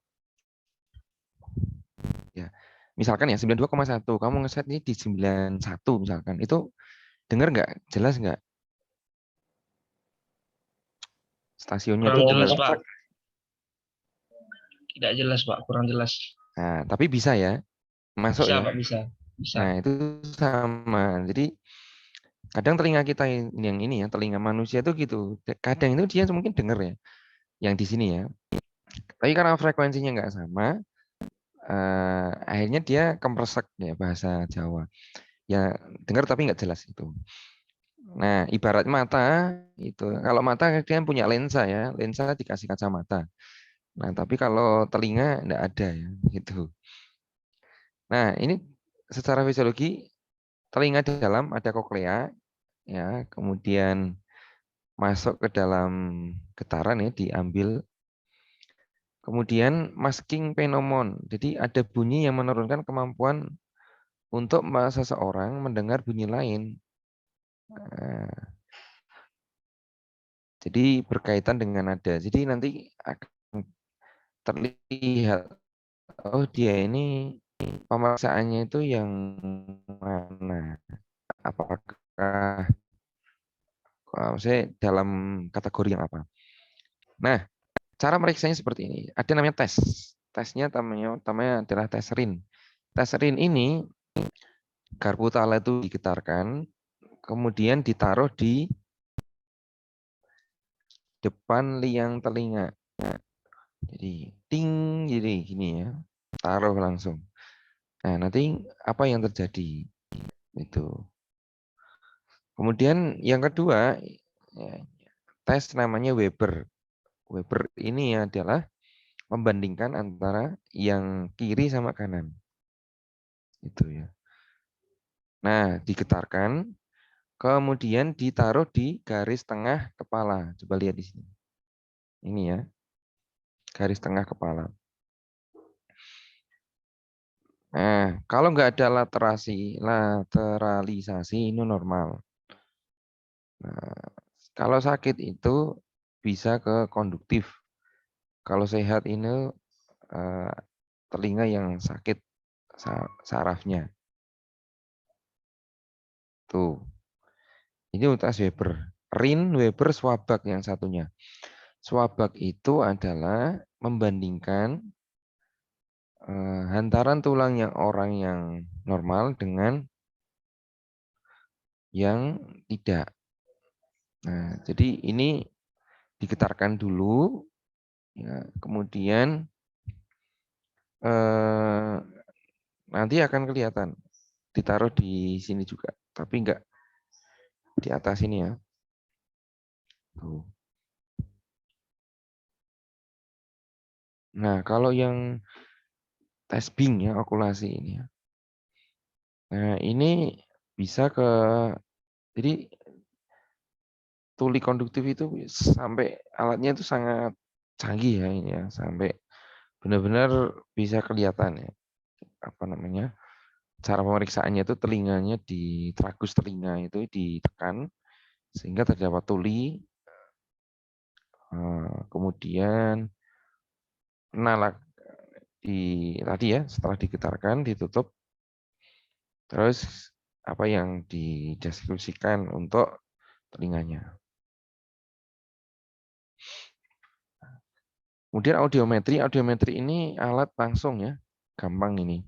Speaker 1: Ya. Misalkan ya 92,1, kamu ngeset ini di 91 misalkan. Itu dengar nggak? Jelas nggak? Stasiunnya itu
Speaker 5: Kurang
Speaker 1: dengar.
Speaker 5: jelas, Pak. Tidak jelas, Pak. Kurang jelas.
Speaker 1: Nah, tapi bisa ya. Masuk
Speaker 5: Bisa,
Speaker 1: ya.
Speaker 5: Pak. Bisa.
Speaker 1: Nah, itu sama. Jadi kadang telinga kita yang ini ya, telinga manusia itu gitu. Kadang itu dia mungkin dengar ya, yang di sini ya. Tapi karena frekuensinya nggak sama, akhirnya dia kemresek ya bahasa Jawa. Ya dengar tapi nggak jelas itu. Nah, ibarat mata itu, kalau mata dia punya lensa ya, lensa dikasih kacamata. Nah, tapi kalau telinga nggak ada ya, gitu. Nah, ini secara fisiologi telinga di dalam ada koklea, ya, kemudian masuk ke dalam getaran ya, diambil. Kemudian masking penomon. Jadi ada bunyi yang menurunkan kemampuan untuk seseorang mendengar bunyi lain. Nah, jadi berkaitan dengan nada. Jadi nanti akan terlihat, oh dia ini pemeriksaannya itu yang mana? Apakah saya dalam kategori yang apa? Nah, cara meriksanya seperti ini. Ada namanya tes. Tesnya namanya adalah tes RIN. Tes RIN ini garpu tala itu digetarkan, kemudian ditaruh di depan liang telinga. Jadi ting, jadi gini ya, taruh langsung. Nah, nanti apa yang terjadi itu. Kemudian yang kedua, ya, tes namanya Weber. Weber ini adalah membandingkan antara yang kiri sama kanan. Itu ya. Nah, digetarkan, kemudian ditaruh di garis tengah kepala. Coba lihat di sini. Ini ya, garis tengah kepala. Nah, kalau nggak ada lateralisasi ini normal. Nah, kalau sakit itu bisa ke konduktif. Kalau sehat ini telinga yang sakit sarafnya. Tuh. Ini tes Weber. Rin, Weber, Swabak yang satunya. Swabak itu adalah membandingkan hantaran tulang yang orang yang normal dengan yang tidak. Nah, jadi ini digetarkan dulu, ya, kemudian nanti akan kelihatan. Ditaruh di sini juga, tapi enggak di atas ini ya. Tuh. Nah, kalau yang tes Bing ya, okulasi ini ya. Nah, ini bisa ke, jadi tuli konduktif itu sampai alatnya itu sangat canggih ya ini ya, sampai benar-benar bisa kelihatan ya, apa namanya, cara pemeriksaannya itu telinganya di tragus telinga itu ditekan sehingga terdapat tuli, kemudian nalak tadi ya, setelah digetarkan ditutup, terus apa yang dideskripsikan untuk telinganya. Kemudian audiometri ini alat langsung ya, gampang ini.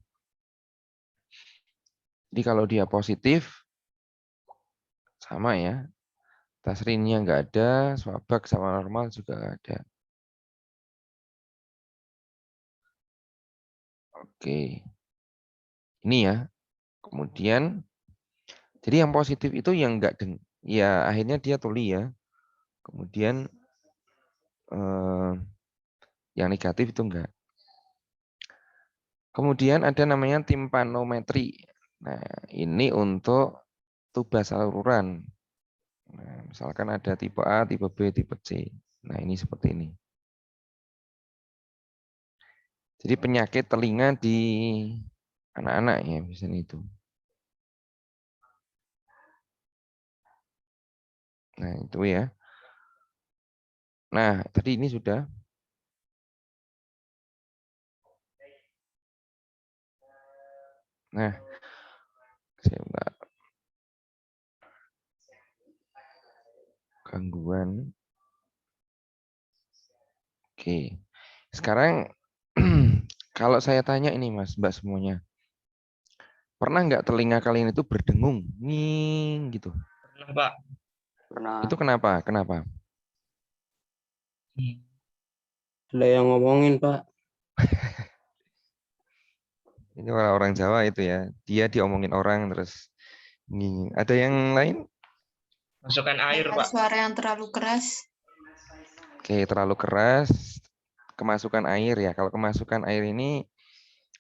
Speaker 1: Jadi kalau dia positif, sama ya, tes RIN-nya nggak ada, swabak sama normal juga nggak ada. Oke, ini ya. Kemudian, jadi yang positif itu yang nggak ya akhirnya dia tuli ya. Kemudian yang negatif itu enggak. Kemudian ada namanya timpanometri. Nah, ini untuk tuba saluran. Nah, misalkan ada tipe A, tipe B, tipe C. Nah, ini seperti ini. Jadi penyakit telinga di anak-anak ya, misalnya itu. Nah, itu ya. Nah, tadi ini sudah. Nah, sebentar. Gangguan. Oke. Sekarang kalau saya tanya ini Mas, Mbak semuanya. Pernah nggak telinga kalian itu berdengung? Nging gitu.
Speaker 5: Pernah, Pak.
Speaker 2: Pernah.
Speaker 1: Itu kenapa? Kenapa?
Speaker 2: Ada yang ngomongin, Pak.
Speaker 1: Ini orang Jawa itu ya. Dia diomongin orang terus nging. Ada yang lain?
Speaker 5: Masukkan air, Pak.
Speaker 3: Suara yang terlalu keras.
Speaker 1: Oke, terlalu keras. Kemasukan air ya. Kalau kemasukan air ini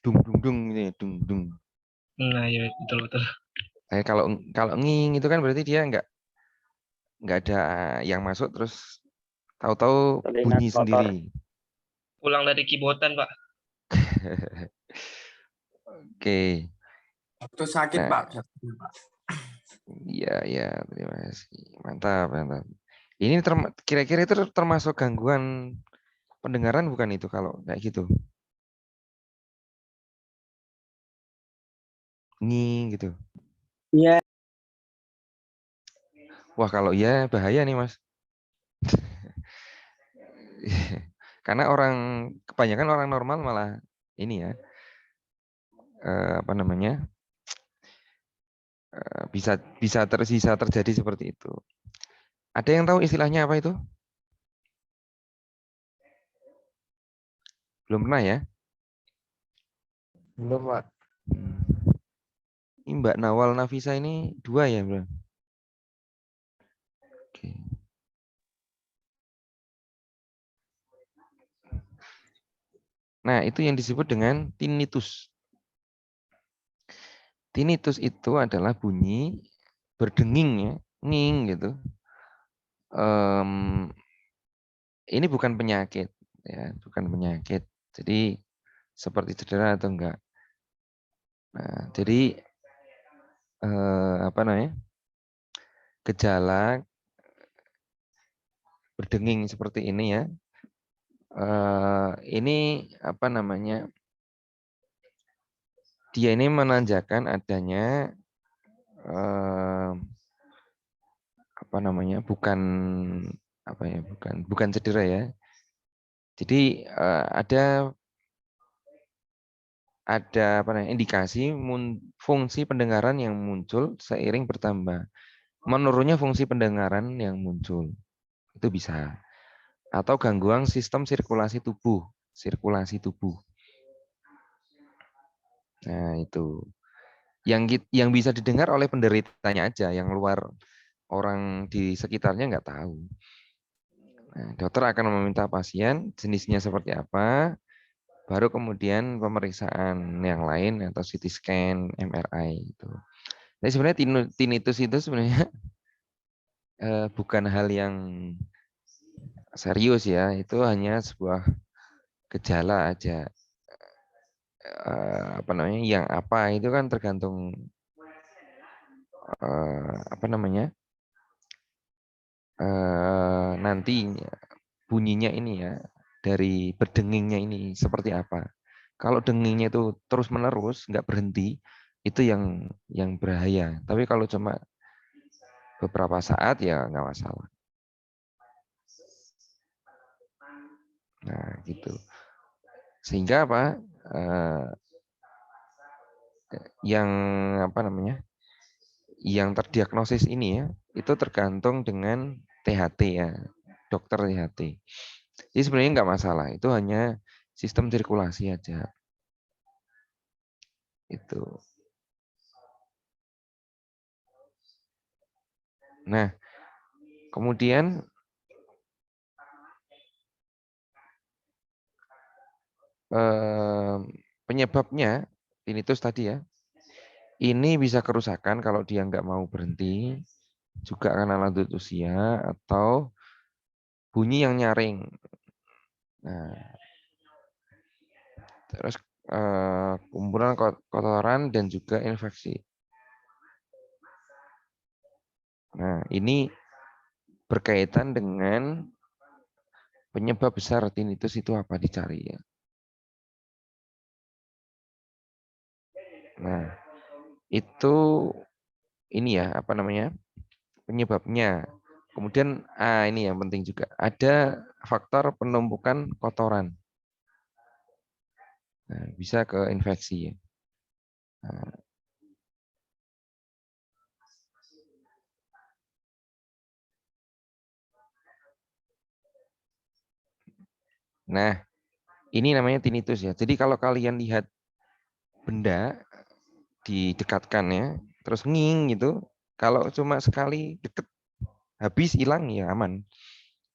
Speaker 1: dung dung dung ini, dung dung.
Speaker 5: Nah, ya betul.
Speaker 1: Kalau nging itu kan berarti dia nggak ada yang masuk terus tahu-tahu
Speaker 6: Telinga
Speaker 1: bunyi
Speaker 6: kotor.
Speaker 1: sendiri.
Speaker 5: Pulang dari kibotan, Pak.
Speaker 1: Oke.
Speaker 7: Waktu sakit,
Speaker 1: Nah,
Speaker 7: Pak.
Speaker 1: iya, ya, terima kasih. Mantap, mantap. Ini kira-kira itu termasuk gangguan pendengaran bukan itu kalau kayak gitu? Gitu.
Speaker 6: Iya.
Speaker 1: Wah, kalau iya bahaya nih, Mas. Karena kebanyakan orang normal malah ini ya, apa namanya, bisa terjadi seperti itu. Ada yang tahu istilahnya apa itu? Belum pernah ya?
Speaker 2: Belum, Pak.
Speaker 1: Ini Mbak Nawal Nafisa ini 2 ya, Bro? Oke. Nah, itu yang disebut dengan tinnitus. Tinnitus itu adalah bunyi berdenging ya, nging gitu. Ini bukan penyakit ya, bukan penyakit. Jadi seperti cedera atau enggak. Nah, jadi apa namanya? Gejala berdenging seperti ini ya. Ini apa namanya? Dia ini menandakan adanya apa namanya? Bukan apa ya? Bukan cedera ya. Jadi ada apa namanya? Indikasi fungsi pendengaran yang muncul seiring bertambah menurunnya fungsi pendengaran yang muncul. Itu bisa. Atau gangguan sistem sirkulasi tubuh. Nah, itu. Yang bisa didengar oleh penderitanya aja, yang luar orang di sekitarnya nggak tahu. Nah, dokter akan meminta pasien jenisnya seperti apa, baru kemudian pemeriksaan yang lain atau CT scan, MRI itu. Jadi sebenarnya tinnitus itu sebenarnya bukan hal yang serius ya, itu hanya sebuah gejala aja. Apa namanya? Yang apa itu kan tergantung apa namanya? Nanti bunyinya ini ya, dari berdengingnya ini seperti apa. Kalau dengingnya itu terus menerus nggak berhenti, itu yang bahaya. Tapi kalau cuma beberapa saat ya nggak masalah. Nah gitu. Sehingga apa? Yang apa namanya? Yang terdiagnosis ini ya, itu tergantung dengan THT ya, dokter THT. Jadi sebenarnya nggak masalah, itu hanya sistem sirkulasi aja. Itu. Nah, kemudian penyebabnya tinnitus tadi ya, ini bisa kerusakan kalau dia nggak mau berhenti, juga karena lanjut usia atau bunyi yang nyaring. Nah, terus kumpulan kotoran dan juga infeksi. Nah, ini berkaitan dengan penyebab besar tinnitus itu apa dicari ya. Nah, itu ini ya apa namanya penyebabnya. Kemudian ini yang penting juga ada faktor penumpukan kotoran. Nah, bisa ke infeksi ya. Nah, ini namanya tinnitus ya. Jadi kalau kalian lihat benda didekatkan ya, terus nging gitu, kalau cuma sekali deket habis hilang ya aman.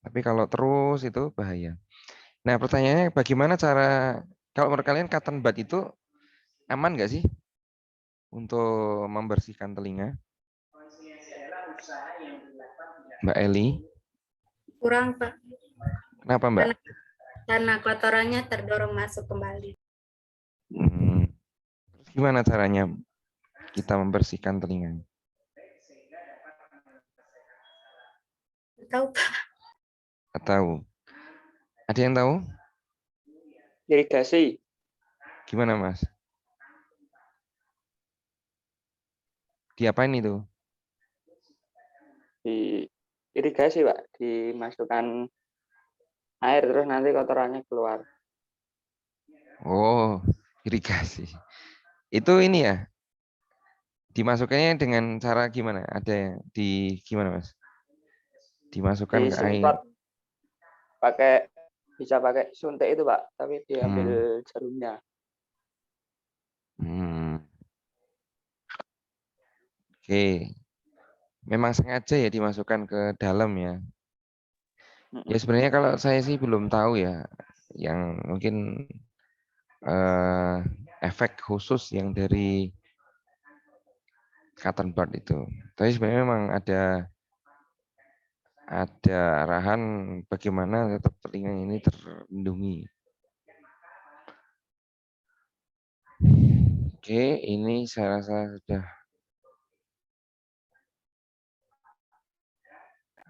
Speaker 1: Tapi kalau terus itu bahaya. Nah, pertanyaannya bagaimana cara kalau menurut kalian cotton bud itu aman nggak sih untuk membersihkan telinga? Mbak Eli.
Speaker 3: Kurang, Pak.
Speaker 1: Kenapa, Mbak?
Speaker 3: Karena kotorannya terdorong masuk kembali.
Speaker 1: Terus gimana caranya kita membersihkan telinga?
Speaker 3: Tahu, Pak.
Speaker 1: Atau ada yang tahu?
Speaker 6: Irigasi.
Speaker 1: Gimana, Mas? Diapain itu?
Speaker 6: Di irigasi, Pak. Dimasukkan air terus nanti kotorannya keluar.
Speaker 1: Oh, irigasi. Itu ini ya, dimasukkannya dengan cara gimana? Ada di gimana, Mas? Dimasukkan ke air.
Speaker 6: Disemprot bisa pakai suntik itu, Pak, tapi diambil
Speaker 1: Hmm.
Speaker 6: jarumnya.
Speaker 1: Oke. Memang sengaja ya dimasukkan ke dalam ya. Ya sebenarnya kalau saya sih belum tahu ya, yang mungkin efek khusus yang dari cotton bud itu. Tapi sebenarnya memang ada arahan bagaimana tetap telinga ini terlindungi. Oke, ini saya rasa sudah.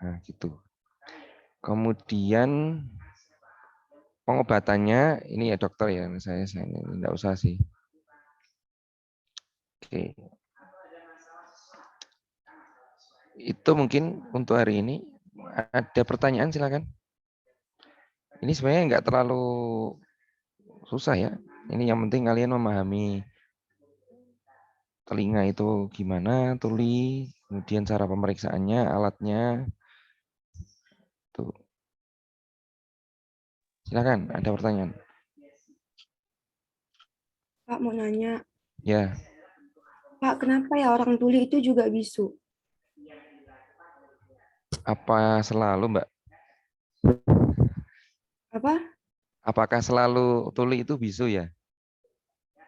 Speaker 1: Nah, gitu. Kemudian pengobatannya ini ya dokter ya, saya enggak usah sih. Oke. Itu mungkin untuk hari ini. Ada pertanyaan silakan. Ini sebenarnya enggak terlalu susah ya. Ini yang penting kalian memahami telinga itu gimana, tuli, kemudian cara pemeriksaannya, alatnya. Tuh. Silakan, ada pertanyaan.
Speaker 7: Pak mau nanya,
Speaker 1: Ya,
Speaker 7: Pak, kenapa ya orang tuli itu juga bisu?
Speaker 1: apa selalu, Mbak?
Speaker 7: Apa?
Speaker 1: Apakah selalu tuli itu bisu ya?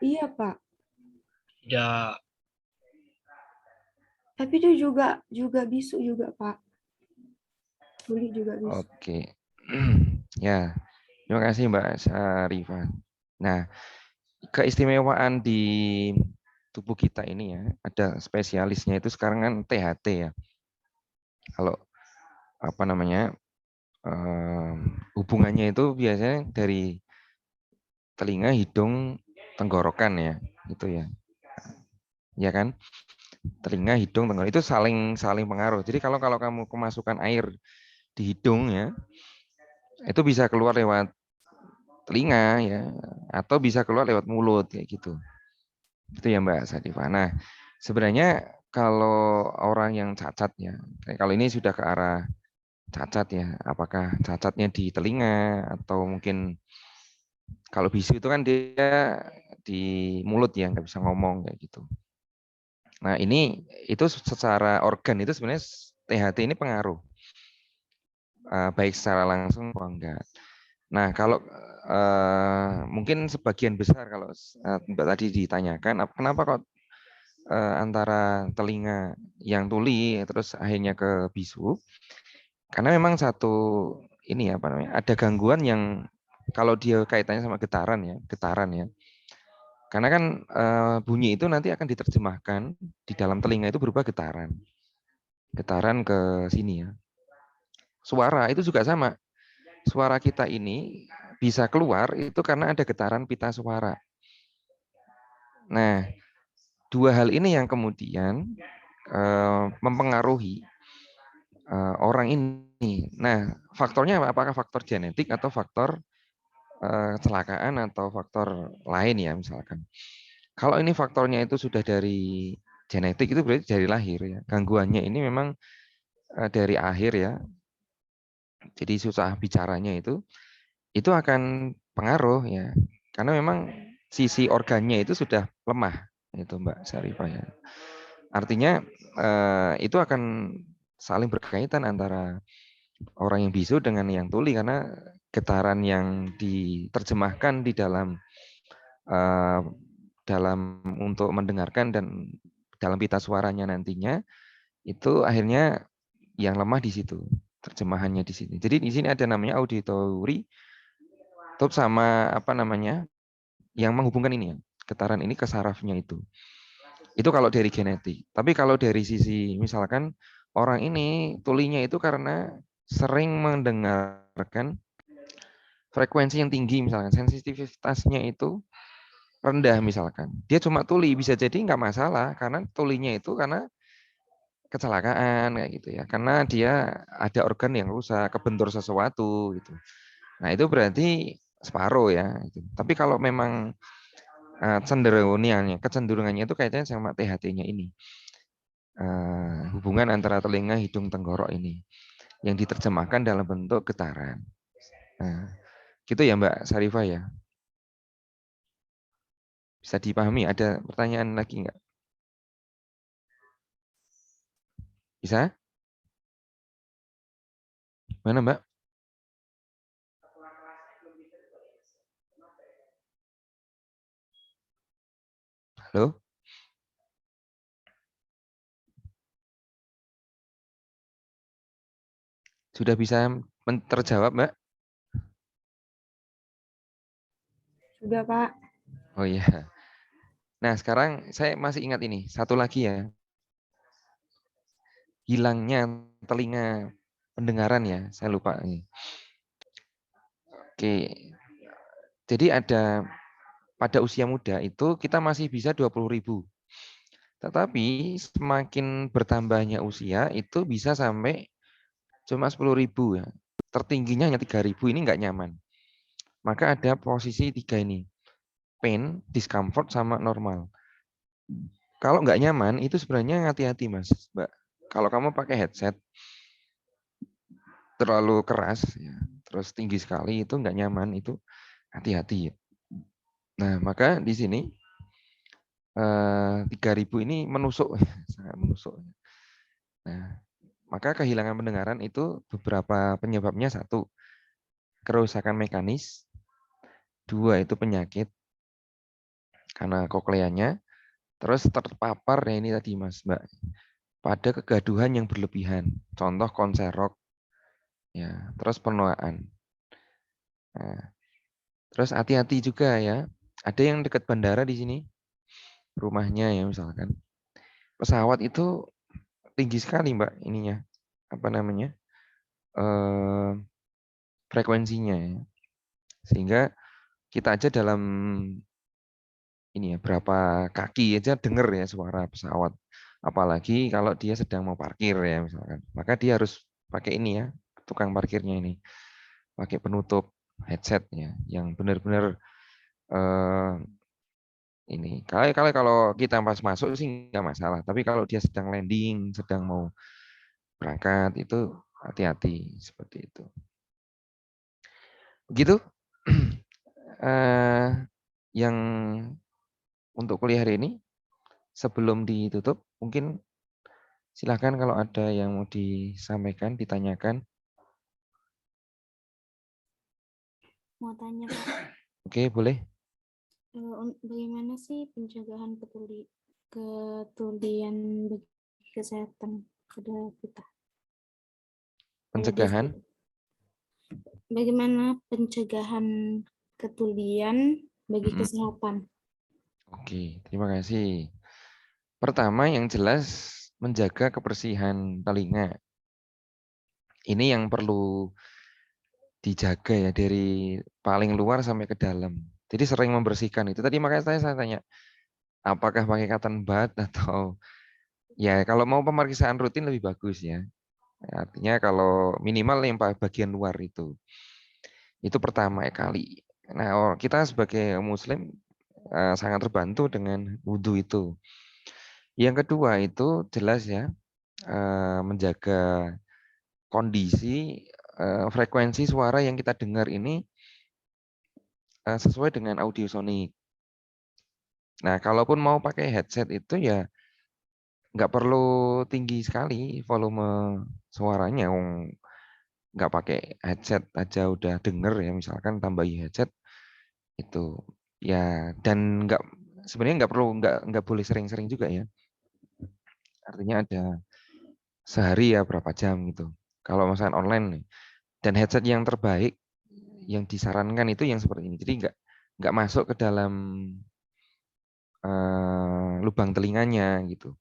Speaker 7: Iya, Pak.
Speaker 5: Ya,
Speaker 7: Tapi itu juga bisu juga, Pak. Tuli juga bisu.
Speaker 1: Oke. Ya, terima kasih Mbak Syarifah. Nah, keistimewaan di tubuh kita ini ya, ada spesialisnya itu sekarang kan THT ya. Kalau apa namanya, hubungannya itu biasanya dari telinga, hidung, tenggorokan ya, itu ya. Ya kan? Telinga, hidung, tenggorokan itu saling pengaruh. Jadi kalau kamu kemasukan air di hidung ya, itu bisa keluar lewat telinga ya, atau bisa keluar lewat mulut kayak gitu. Itu ya Mbak Sadifah. Nah, sebenarnya kalau orang yang cacat ya, kalau ini sudah ke arah cacat ya, apakah cacatnya di telinga atau mungkin kalau bisu itu kan dia di mulut ya, nggak bisa ngomong kayak gitu. Nah ini itu secara organ itu sebenarnya THT ini pengaruh, baik secara langsung atau enggak. Nah kalau mungkin sebagian besar kalau Mbak tadi ditanyakan, kenapa kok antara telinga yang tuli terus akhirnya ke bisu? Karena memang satu ini apa namanya, ada gangguan yang kalau dia kaitannya sama getaran ya. Karena kan bunyi itu nanti akan diterjemahkan di dalam telinga itu berupa getaran. Getaran ke sini ya. Suara itu juga sama. Suara kita ini bisa keluar itu karena ada getaran pita suara. Nah, dua hal ini yang kemudian mempengaruhi orang ini. Nah, faktornya apakah faktor genetik atau faktor kecelakaan atau faktor lain ya misalkan. Kalau ini faktornya itu sudah dari genetik itu berarti dari lahir ya. Gangguannya ini memang dari akhir ya. Jadi susah bicaranya itu akan pengaruh ya. Karena memang sisi organnya itu sudah lemah itu Mbak Syarifah ya. Artinya itu akan saling berkaitan antara orang yang bisu dengan yang tuli karena getaran yang diterjemahkan di dalam untuk mendengarkan dan dalam pita suaranya nantinya itu akhirnya yang lemah di situ, terjemahannya di sini. Jadi di sini ada namanya auditory top sama apa namanya yang menghubungkan ini ya, getaran ini ke sarafnya itu. Itu kalau dari genetik. Tapi kalau dari sisi misalkan orang ini tulinya itu karena sering mendengarkan frekuensi yang tinggi, misalkan sensitivitasnya itu rendah misalkan. Dia cuma tuli, bisa jadi nggak masalah karena tulinya itu karena kecelakaan kayak gitu ya. Karena dia ada organ yang rusak, kebentur sesuatu gitu. Nah, itu berarti separuh ya. Tapi kalau memang kecenderungannya itu kaitannya sama THT-nya ini. Hubungan antara telinga, hidung, tenggorok ini yang diterjemahkan dalam bentuk getaran. Nah, gitu ya Mbak Sarifah ya. Bisa dipahami? Ada pertanyaan lagi nggak? Bisa? Mana Mbak? Halo? Sudah bisa terjawab Mbak?
Speaker 7: Sudah, Pak.
Speaker 1: Oh iya. Nah, sekarang saya masih ingat ini. Satu lagi ya. Hilangnya telinga pendengaran ya. Saya lupa ini. Oke. Jadi ada pada usia muda itu kita masih bisa 20.000. Tetapi semakin bertambahnya usia itu bisa sampai cuma 10.000 ya. Tertingginya hanya 3.000, ini nggak nyaman. Maka ada posisi 3 ini. Pain, discomfort, sama normal. Kalau nggak nyaman itu sebenarnya hati-hati Mas, Mbak. Kalau kamu pakai headset terlalu keras, ya, terus tinggi sekali itu nggak nyaman, itu hati-hati. Nah, maka di sini 3.000 ini menusuk, sangat menusuk. Nah, maka kehilangan pendengaran itu beberapa penyebabnya. Satu, kerusakan mekanis. Dua, itu penyakit karena kokleanya. Terus terpapar ya ini tadi Mas Mbak, pada kegaduhan yang berlebihan. Contoh konser rock, ya, terus penuaan. Nah, terus hati-hati juga ya. Ada yang dekat bandara di sini, rumahnya ya misalkan. Pesawat itu tinggi sekali Mbak ininya, apa namanya, frekuensinya ya. Sehingga kita aja dalam ini ya, berapa kaki aja dengar ya suara pesawat. Apalagi kalau dia sedang mau parkir ya misalkan. Maka dia harus pakai ini ya, tukang parkirnya ini. Pakai penutup headsetnya yang benar-benar ini. Kalau kita pas masuk sih nggak masalah. Tapi kalau dia sedang landing, sedang mau berangkat, itu hati-hati seperti itu. Begitu. Yang untuk kuliah hari ini. Sebelum ditutup, mungkin silakan kalau ada yang mau disampaikan, ditanyakan.
Speaker 3: Mau tanya Pak,
Speaker 1: Oke, boleh.
Speaker 3: bagaimana sih pencegahan ketulian bagi kesehatan pada kita?
Speaker 1: Pencegahan.
Speaker 3: Bagaimana pencegahan ketulian bagi kesehatan?
Speaker 1: Oke, terima kasih. Pertama yang jelas menjaga kebersihan telinga. Ini yang perlu dijaga ya dari paling luar sampai ke dalam. Jadi sering membersihkan itu. Tadi makanya saya tanya, apakah pakai cotton bud atau ya kalau mau pemeriksaan rutin lebih bagus ya. Artinya kalau minimal yang bagian luar itu pertama kali. Nah, kita sebagai Muslim sangat terbantu dengan wudhu itu. Yang kedua itu jelas ya menjaga kondisi frekuensi suara yang kita dengar ini sesuai dengan audiosonik. Nah, kalaupun mau pakai headset itu ya nggak perlu tinggi sekali volume suaranya. Nggak pakai headset aja udah denger ya, misalkan tambahi headset itu ya. Dan sebenarnya nggak boleh sering-sering juga ya. Artinya ada sehari ya berapa jam gitu. Kalau misalkan online nih. Dan headset yang terbaik yang disarankan itu yang seperti ini. Jadi nggak masuk ke dalam lubang telinganya gitu.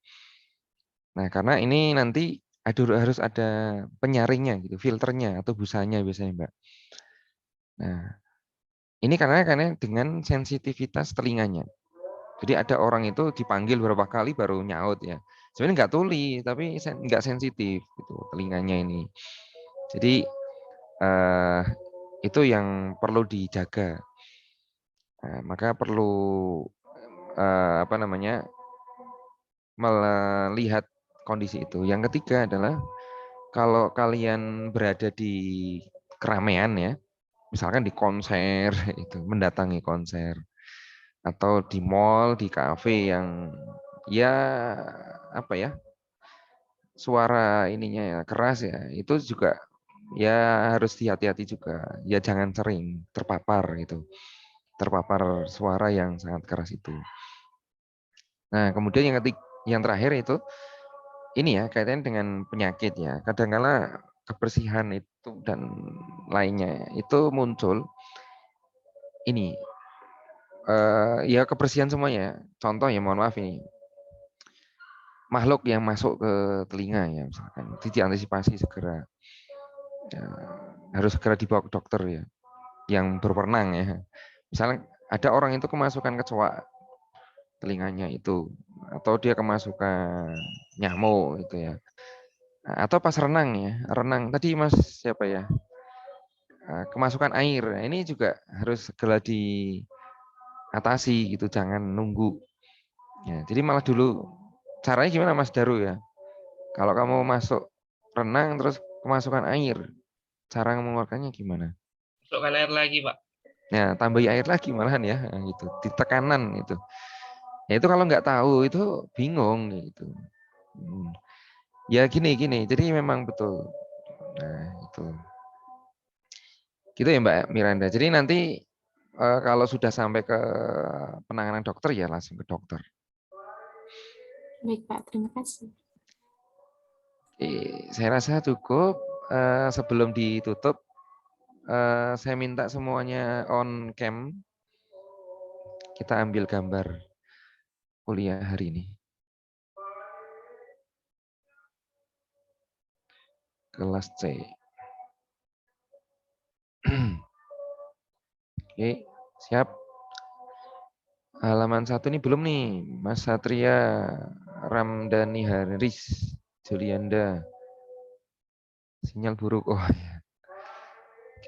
Speaker 1: Nah, karena ini nanti harus ada penyaringnya gitu, filternya atau busanya biasanya, Mbak. Nah, ini karena dengan sensitivitas telinganya. Jadi ada orang itu dipanggil beberapa kali baru nyaut ya. Sebenarnya nggak tuli, tapi nggak sensitif gitu telinganya ini. Jadi itu yang perlu dijaga. Nah, maka perlu melihat kondisi itu. Yang ketiga adalah kalau kalian berada di keramaian ya, misalkan di konser itu, mendatangi konser atau di mall, di kafe yang ya apa ya, suara ininya ya keras ya, itu juga ya harus hati-hati juga. Ya jangan sering terpapar gitu. Terpapar suara yang sangat keras itu. Nah, kemudian yang terakhir itu ini ya kaitannya dengan penyakit ya. Kadang-kala kebersihan itu dan lainnya itu muncul ini ya kebersihan semuanya. Contoh ya mohon maaf ini makhluk yang masuk ke telinga ya misalkan itu diantisipasi segera ya, harus segera dibawa ke dokter ya yang berwenang ya. Misalnya ada orang itu kemasukan kecoa telinganya itu atau dia kemasukan nyamuk itu ya. Atau pas renang ya, renang tadi Mas siapa ya? Kemasukan air. Nah, ini juga harus segera diatasi gitu, jangan nunggu. Ya, jadi malah dulu caranya gimana Mas Daru ya? Kalau kamu masuk renang terus kemasukan air, cara mengeluarkannya gimana?
Speaker 5: Masukkan air lagi, Pak.
Speaker 1: Ya, tambahi air lagi malahan ya, gitu. Di tekanan itu. Ya itu kalau nggak tahu itu bingung gitu. Ya gini. Jadi memang betul. Nah, itu. Gitu ya Mbak Miranda. Jadi nanti kalau sudah sampai ke penanganan dokter ya langsung ke dokter.
Speaker 3: Baik Pak, terima kasih.
Speaker 1: Saya rasa cukup. Sebelum ditutup, saya minta semuanya on cam. Kita ambil gambar kuliah hari ini. Kelas C. Oke, siap. Halaman 1 ini belum nih, Mas Satria Ramdhani Haris Julianda. Sinyal buruk. Oh ya.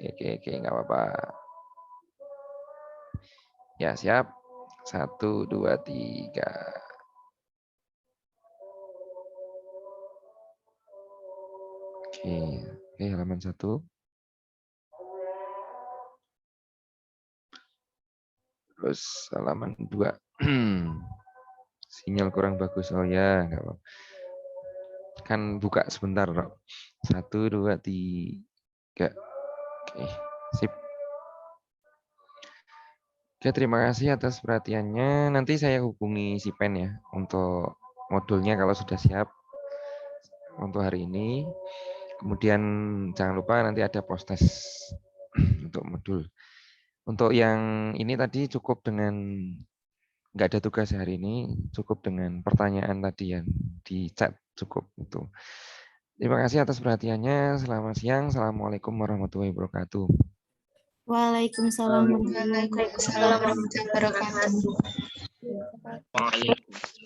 Speaker 1: Oke, nggak apa-apa. Ya, siap. 1, 2, 3. Oke, halaman 1. Terus halaman 2. Sinyal kurang bagus. Oh ya, nggak apa-apa. Kan buka sebentar, Rok. 1, 2, 3. Oke, sip. Oke, terima kasih atas perhatiannya. Nanti saya hubungi si Pen ya untuk modulnya kalau sudah siap untuk hari ini. Kemudian jangan lupa nanti ada post-test untuk modul. Untuk yang ini tadi cukup dengan nggak ada tugas hari ini, cukup dengan pertanyaan tadi yang di chat cukup itu. Terima kasih atas perhatiannya. Selamat siang. Assalamualaikum warahmatullahi wabarakatuh.
Speaker 3: Waalaikumsalam warahmatullahi wabarakatuh.
Speaker 5: Waalaikumsalam.